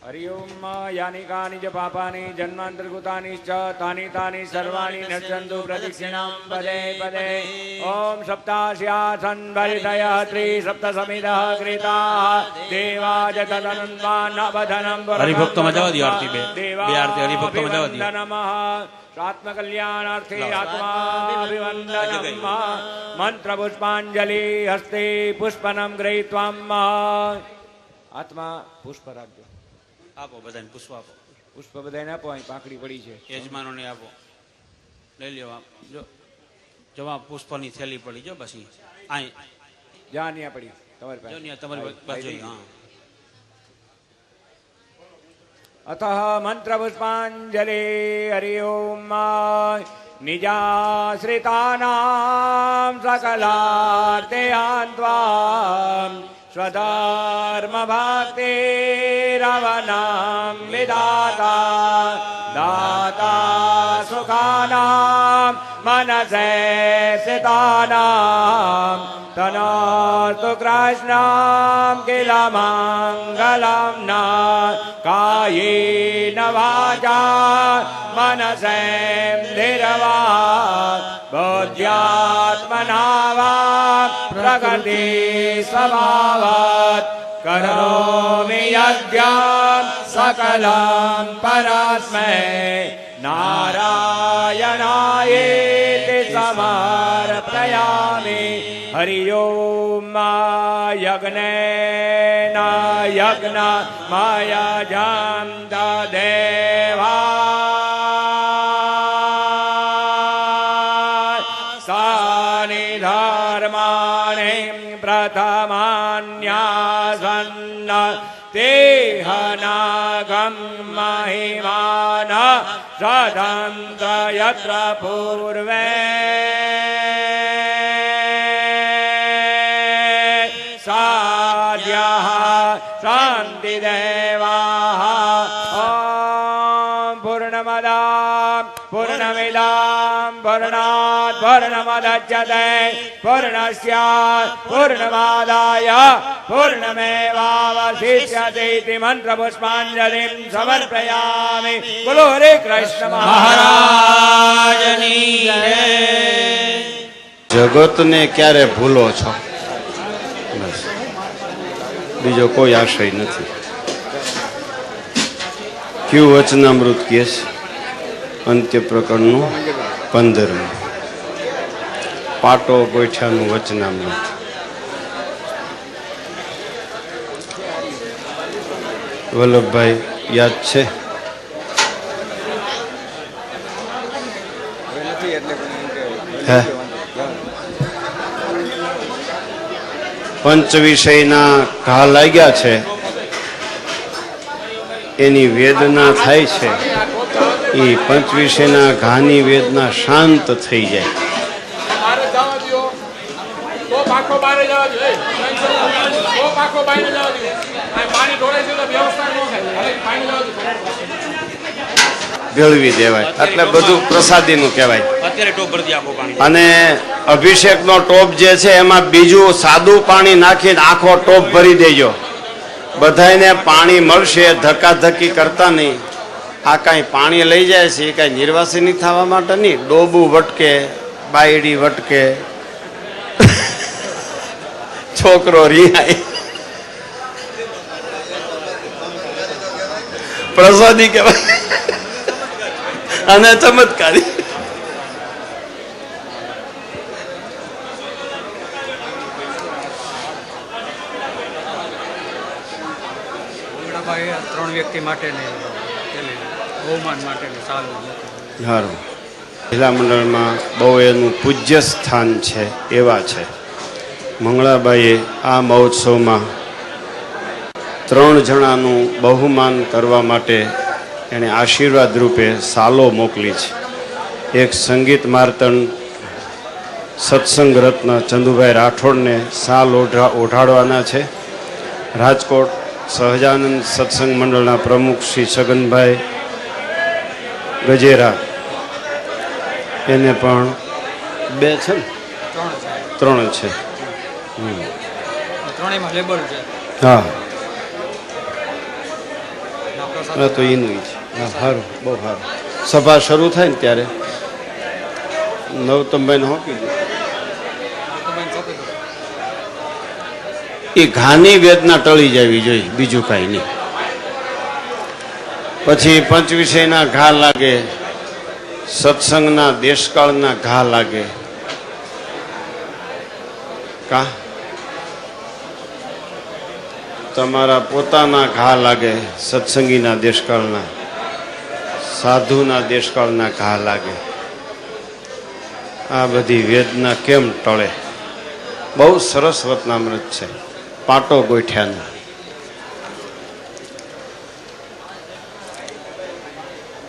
हरि ओम यानि कानि च पापानि जन्मान्तर्गतानि च तानि तानि सर्वाणि नश्यन्तु प्रदक्षिणां पदे पदे ओम सप्तास्यासन् भरितयः त्रिसप्तसमितः कृताः देवाज तदनुन्वानवधनं हरिभक्तમાં જવા દો આરતી બે આરતી હરિભક્તમાં જવા દો नमः आत्मकल्याणार्थे आत्माभिवन्दनम् मंत्रपुष्पाञ्जलि हस्ते पुष्पनं गृहीत्वा आत्मा पुष्प રાખજો આપો બધાને પુષ્પ આપો પુષ્પ બધાને આપો અહીં પાંખડી પડી છે યજમાનોને આપો લઈ લ્યો આપ જો જવા પુષ્પની થેલી પડી જો બસ અહીં જ્યાં ન્યા પડી તમારી જો પાસે ન્યા તમારી બાજુ હા अतः मंत्रपुष्पाञ्जलि हरि ओम निजाश्रितानां सकलार्तेहान्त्वा स्वधर्मभक्तिरवनां विधाता दाता सुखानां मनसे स्थितानां तनोस्तु कृष्णं किल मङ्गलं न कायेन वाचा मनसेन्द्रिर्वा बुद्ध्यात्मना वा प्रकृति स्वभावात् करोमि यज्ञं सकलं परस्मै नारायणायेति समर्पयामि हरि ओम यज्ञेन यज्ञ माया जान्त देवा सानि धर्माणि प्रथमान्यासन्न तेहनागं महिमान स्वतन्त्र यत्र पूर्वे साद्यः शान्तिदेवाः ॐ पूर्णमदा पूर्णमिदां पूर्णात् पूर्णमुदच्यते पूर्णस्य पूर्णमादाय पूर्णमेवावशिष्यते इति मंत्रपुष्पाञ्जलिं समर्पयामि। बोलो हरे कृष्ण महाराज की जय। જગતને ક્યારે ભૂલો છો? બસ બીજો કોઈ આશય નથી. ક્યુ વચનામૃત કહે છે અંત્ય પ્રકરણનું 15 પાટો ગોઠ્યાનું વચનામૃત. વલ્લભભાઈ યાદ છે? હે પંચ વિષયના ઘા લાગ્યા છે, એની વેદના થાય છે, એ પંચ વિષયના ઘાની વેદના શાંત થઈ જાય. ભેળવી દેવાય એટલે બધું પ્રસાદીનું કહેવાય. અત્યારે ટોપ ભરતી આખો પાણી અને અભિષેકનો ટોપ જે છે એમાં બીજું સાદું પાણી નાખીને આખો ટોપ ભરી દેજો. બધાને પાણી મળશે, ધક્કાધક્કી કરતા નહીં. આ કાંઈ પાણી લઈ જાય છે એ કાંઈ નિર્વાસિની થવા માટે નહીં. ડોબું વટકે, બાયડી વટકે, છોકરો રિહાય, પ્રસાદી કહેવાય અને ચમત્કારી. ભાઈ આ 3 વ્યક્તિ માટેની બહુમાન માટેની સારું સારું. મહિલા મંડળમાં બહુ એનું પૂજ્ય સ્થાન છે એવા છે. મંગળાબાઈએ આ મહોત્સવમાં 3 જણાનું બહુમાન કરવા માટે એણે આશીર્વાદ રૂપે સાલો મોકલી છે. એક સંગીત માર્તણ સત્સંગ રત્ન ચંદુભાઈ રાઠોડને સાલ ઓઢાડવાના છે. રાજકોટ સહજાનંદ સત્સંગ મંડળના પ્રમુખ શ્રી છગનભાઈ ગજેરા એને પણ 2 છે ને 3 છે. ત્રણેયમાં લેબલ છે. હા તો એનું છે. હા સારું, બહુ સારું. સભા શરૂ થાય ને ત્યારે નવતમભાઈને હોપી દે. એ ઘાની વેદના ટળી જવી જોઈએ, બીજું કાંઈ નહીં. પછી પંચવિષયના ઘા લાગે, સત્સંગના દેશકાળના ઘા લાગે. કા તમારા પોતાના ઘા લાગે, સત્સંગીના દેશકાળના, સાધુના દેશકાળના ઘા લાગે. આ બધી વેદના કેમ ટળે? બહુ સરસ વતનામૃત છે પાટો ગોઠ્યાના.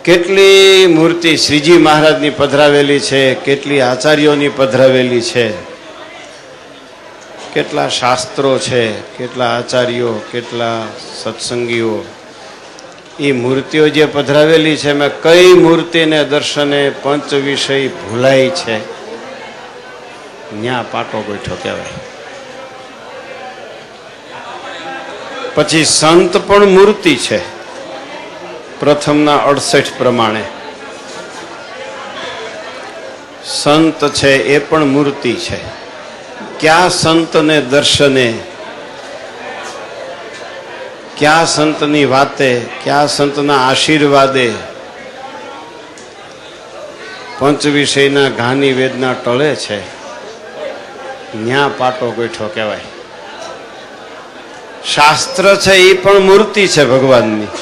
કેટલી મૂર્તિ શ્રીજી મહારાજની પધરાવેલી છે, કેટલી આચાર્યોની પધરાવેલી છે, કેટલા શાસ્ત્રો છે, કેટલા આચાર્યો, કેટલા સત્સંગીઓ. એ મૂર્તિઓ જે પધરાવેલી છે એમાં કઈ મૂર્તિને દર્શને પંચ વિષય ભૂલાય છે, ન્યા પાટો ગોઠ્યો કહેવાય. પછી સંત પણ મૂર્તિ છે. પ્રથમના 68 પ્રમાણે સંત છે એ પણ મૂર્તિ છે. ક્યાં સંતને દર્શને, ક્યાં સંતની વાતે, ક્યાં સંતના આશીર્વાદે પંચ વિષયના ઘાની વેદના ટળે છે, ન્યા પાટો ગોઠ્યો કહેવાય. શાસ્ત્ર છે એ પણ મૂર્તિ છે ભગવાનની.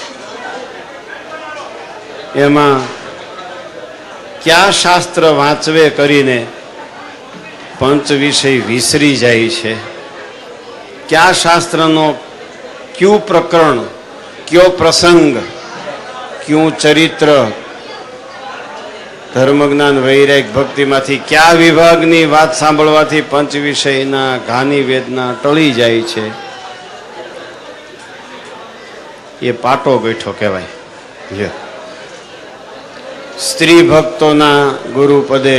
એમાં ક્યાં શાસ્ત્ર વાંચવે કરીને પંચ વિષય વિસરી જાય છે, ક્યાં શાસ્ત્રનો ક્યુ પ્રકરણ, કયો પ્રસંગ, ક્યું ચરિત્ર, ધર્મજ્ઞાન વૈરાગ ભક્તિમાંથી કયા વિભાગની વાત સાંભળવાથી પંચ વિષયના ઘાની વેદના ટળી જાય છે, એ પાટો ગોઠ્યો કહેવાય. સ્ત્રી ભક્તોના ગુરુપદે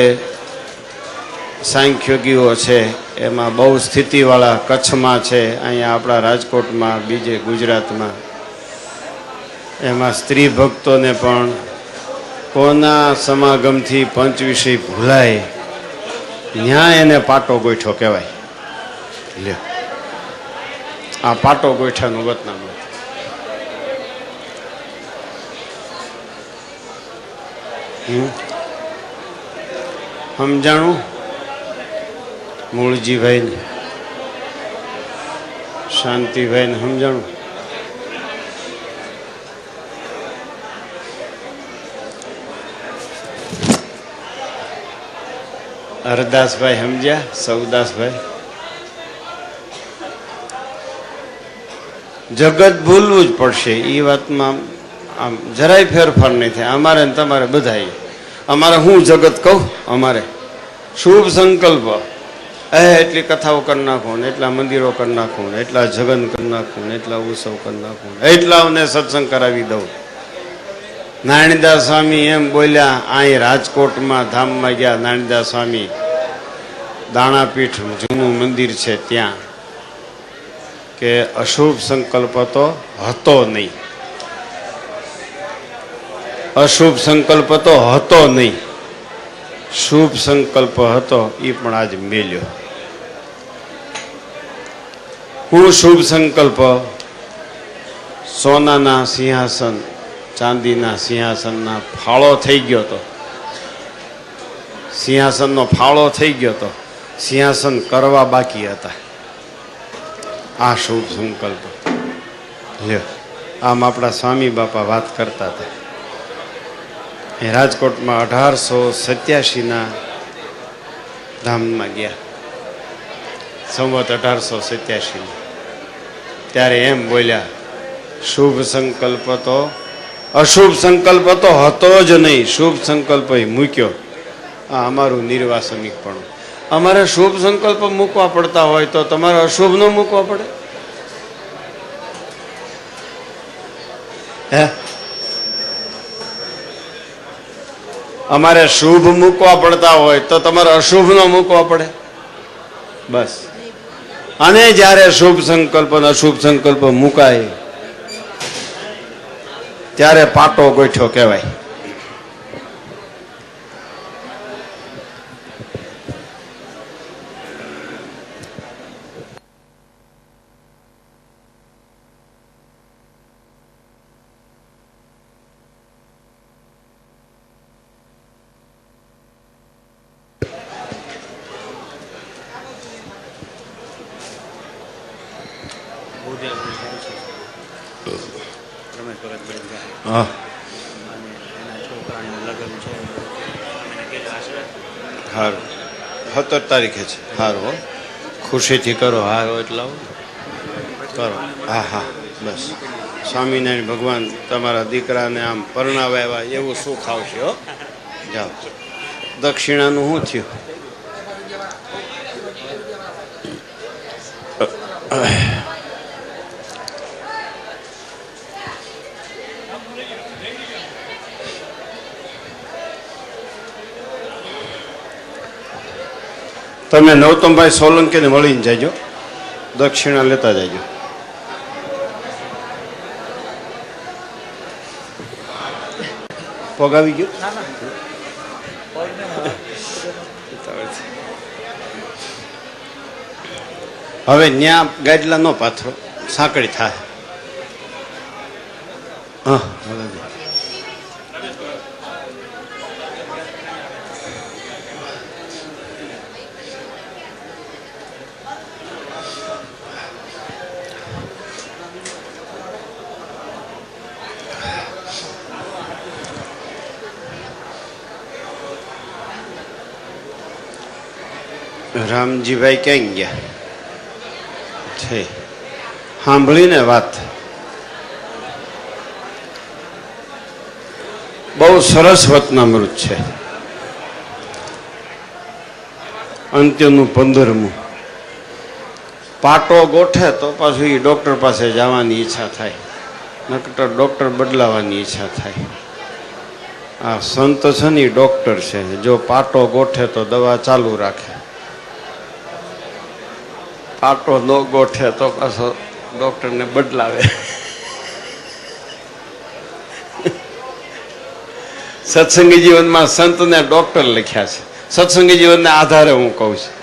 સાંખ્યોગીઓ છે, એમાં બહુ સ્થિતિવાળા કચ્છમાં છે, અહીંયા આપણા રાજકોટમાં, બીજે ગુજરાતમાં. એમાં સ્ત્રી ભક્તોને પણ કોના સમાગમથી પંચ વિષય ભૂલાય, ન્યા એને પાટો ગોઠ્યો કહેવાય. લ્યો, આ પાટો ગોઠ્યાનું વતનામૃત. સમજાણું? મૂળજીભાઈ ને શાંતિભાઈ ને સમજાણું? હરદાસભાઈ સમજ્યા? સૌદાસભાઈ? જગત ભૂલવું જ પડશે એ વાતમાં, આમ જરાય ફેરફાર નહીં થાય. અમારે ને તમારે બધાય. અમારે હું જગત કહું? અમારે શુભ સંકલ્પ, એટલી કથાઓ કરી નાખું ને, એટલા મંદિરો કરી નાખું ને, એટલા જગન કરી નાખું ને, એટલા ઉત્સવ કરી નાખું, એટલાઓને સત્સંગ કરાવી દઉં. નારાયણદાસ સ્વામી એમ બોલ્યા, અહીં રાજકોટમાં ધામમાં ગયા. નારાયણદાસ સ્વામી દાણાપીઠ જૂનું મંદિર છે ત્યાં, કે અશુભ સંકલ્પ તો હતો નહીં. અશુભ સંકલ્પ તો હતો નહીં, શુભ સંકલ્પ હતો એ પણ આજ મેલ્યો. હું શુભ સંકલ્પ? સોનાના સિંહાસન, ચાંદીના સિંહાસનના ફાળો થઈ ગયો તો, સિંહાસનનો ફાળો થઈ ગયો તો, સિંહાસન કરવા બાકી હતા. આ શુભ સંકલ્પ. લ્યો, આમ આપણા સ્વામી બાપા વાત કરતા હતા. એ રાજકોટમાં 1887ના ધામમાં ગયા, સંવત 1887. ત્યારે એમ બોલ્યા, શુભ સંકલ્પ તો અશુભ સંકલ્પ તો હતો જ નહીં, શુભ સંકલ્પ મૂક્યો. આ અમારું નિર્વાસનિકપણું. અમારે શુભ સંકલ્પ મૂકવા પડતા હોય તો તમારે અશુભ ન મૂકવા પડે? હે, અમારે શુભ મૂકવા પડતા હોય તો તમારે અશુભ ન મૂકવા પડે? બસ. અને જ્યારે શુભ સંકલ્પ અને અશુભ સંકલ્પ મુકાય ત્યારે પાટો ગોઠ્યો કહેવાય. રમેશ ભગત હા, અને એના છોકરાનું લગ્ન છે. એને કે આશરે સારું. 17 તારીખે છે. સારું હો, ખુશીથી કરો. હારો એટલા કરો. હા હા, બસ. સ્વામિનારાયણ ભગવાન તમારા દીકરાને આમ પરણાવ્યા એવું સુખ આવશે. હો, જાઓ. દક્ષિણાનું શું થયું? તમે નવતમભાઈ સોલંકીને મળીને જજો, દક્ષિણા લેતા જજો. પગ આવી ગયો? હવે ન્યા ગાડલા નો પાથરો, સાંકળી થાય. હા, રામજીભાઈ ક્યાં ગયા છે? સાંભળીને વાત. બહુ સરસ વતનામૃત છે. અંત્યનું 15મું. પાટો ગોઠે તો પાછું એ ડોક્ટર પાસે જવાની ઈચ્છા થાય, નકર ડોક્ટર બદલાવાની ઈચ્છા થાય. આ સંત છે ને એ ડોક્ટર છે. જો પાટો ગોઠે તો દવા ચાલુ રાખે, પાટો ન ગોઠે તો પાછો ડોક્ટરને બદલાવે. સત્સંગી જીવનમાં સંતને ડોક્ટર લખ્યા છે. સત્સંગી જીવનને આધારે હું કહું છું.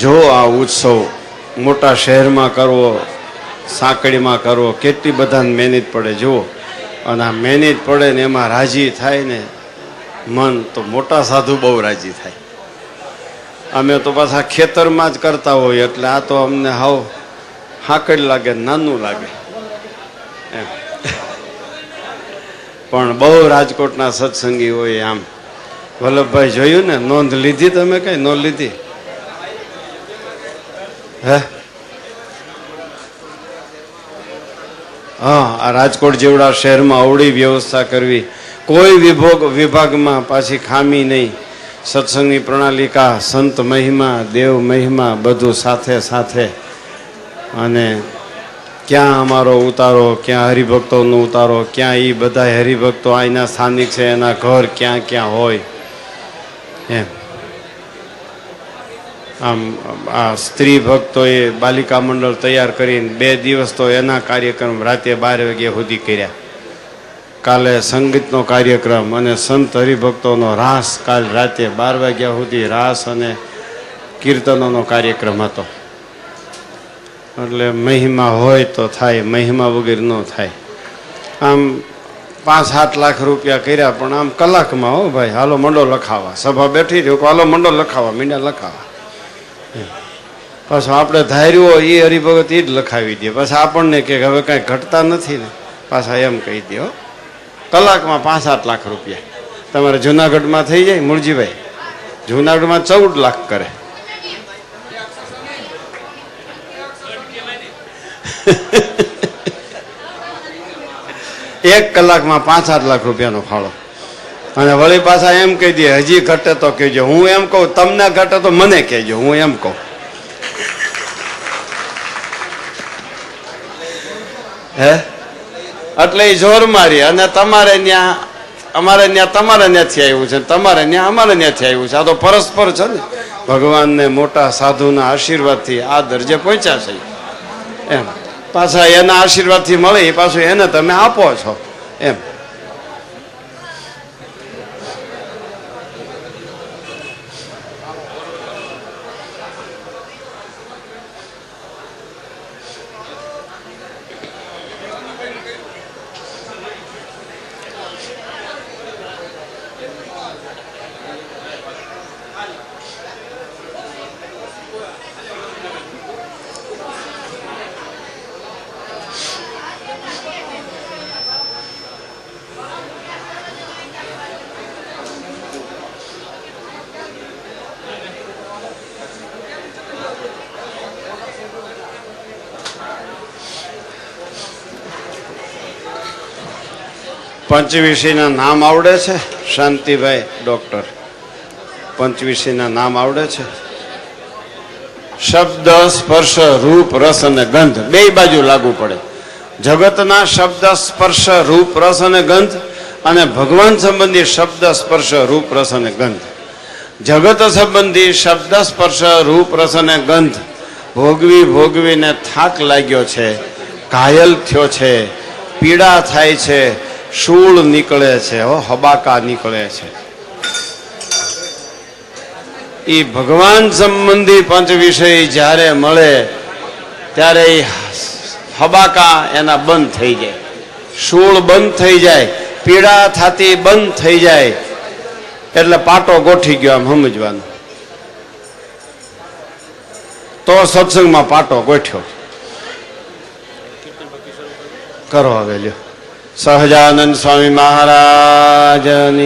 જો આ ઉત્સવ મોટા શહેરમાં કરવો, સાંકળીમાં કરવો, કેટલી બધાને મહેનત પડે જુઓ. અને આ મહેનત પડે ને એમાં રાજી થાય ને મન, તો મોટા સાધુ બહુ રાજી થાય. અમે તો પાછા ખેતરમાં જ કરતા હોય એટલે આ તો અમને હાવ હાકડ લાગે, નાનું લાગે એમ. પણ બહુ રાજકોટના સત્સંગી હોય. આમ વલ્લભભાઈ જોયું ને, નોંધ લીધી તમે? કઈ નોંધ લીધી? હે, હા. આ રાજકોટ જેવડા શહેરમાં અવળી વ્યવસ્થા કરવી, કોઈ વિભાગમાં પાછી ખામી નહીં. સત્સંગની પ્રણાલિકા, સંત મહિમા, દેવ મહિમા બધું સાથે સાથે. અને ક્યાં અમારો ઉતારો, ક્યાં હરિભક્તોનો ઉતારો, ક્યાં એ બધા હરિભક્તો અહીંના સ્થાનિક છે એના ઘર ક્યાં ક્યાં હોય એમ. આમ આ સ્ત્રી ભક્તોએ બાલિકા મંડળ તૈયાર કરીને 2 દિવસ તો એના કાર્યક્રમ રાતે 12 વાગ્યા સુધી કર્યા. કાલે સંગીતનો કાર્યક્રમ અને સંત હરિભક્તોનો રાસ કાલ રાતે 12 વાગ્યા સુધી રાસ અને કીર્તનોનો કાર્યક્રમ હતો. એટલે મહિમા હોય તો થાય, મહિમા વગર ન થાય. આમ 5-7 લાખ રૂપિયા કર્યા, પણ આમ કલાકમાં હો ભાઈ, હાલો મંડો લખાવા. સભા બેઠી રહ્યો, હાલો મંડો લખાવા, મીંડા લખાવા. પાછું આપણે ધાર્યું હોય એ હરિભગત એ જ લખાવી દે. પછી આપણને કે હવે કાંઈ ઘટતા નથી ને, પાછા એમ કહી દે. કલાકમાં 5-7 લાખ રૂપિયા તમારે જુનાગઢમાં થઈ જાય. મૂળજીભાઈ જુનાગઢમાં 14 લાખ કરે. એક કલાકમાં 5-7 લાખ રૂપિયાનો ફાળો. અને વળી પાછા એમ કહી દે હજી ઘટે તો કહેજો. હું એમ કહું તમને ઘટે તો મને કહેજો, હું એમ કહું. હે એટલે એ જોર મારી. અને તમારે ત્યાં અમારે ત્યાં તમારે ત્યાંથી આવ્યું છે, તમારે ત્યાં અમારે ત્યાંથી આવ્યું છે. આ તો પરસ્પર છે ને. ભગવાનને મોટા સાધુના આશીર્વાદથી આ દરજે પહોંચ્યા છે. એમ પાછા એના આશીર્વાદથી મળે એ પાછું એને તમે આપો છો એમ. પંચવિષયના નામ આવડે છે? શાંતિભાઈ ડોક્ટર પંચવિષયના નામ આવડે છે? શબ્દ, સ્પર્શ, રૂપ, રસ અને ગંધ બે બાજુ લાગુ પડે. જગતના શબ્દ, સ્પર્શ, રૂપ, રસ અને ગંધ, અને ભગવાન સંબંધી શબ્દ, સ્પર્શ, રૂપ, રસ અને ગંધ. જગત સંબંધી શબ્દ, સ્પર્શ, રૂપ, રસ અને ગંધ ભોગવી ભોગવીને થાક લાગ્યો છે, ઘાયલ થયો છે, પીડા થાય છે, શૂળ નીકળે છે, હબાકા નીકળે છે. એ ભગવાન સંબંધી પંચ વિષય જ્યારે મળે ત્યારે એ હબાકા એના બંધ થઈ જાય, શૂળ બંધ થઈ જાય, પીડા થતી બંધ થઈ જાય. એટલે પાટો ગોઠી ગયો આમ સમજવાનું. તો સત્સંગમાં પાટો ગોઠ્યો. કરો હવે લ્યો. સહજાનંદ સ્વામી મહારાજની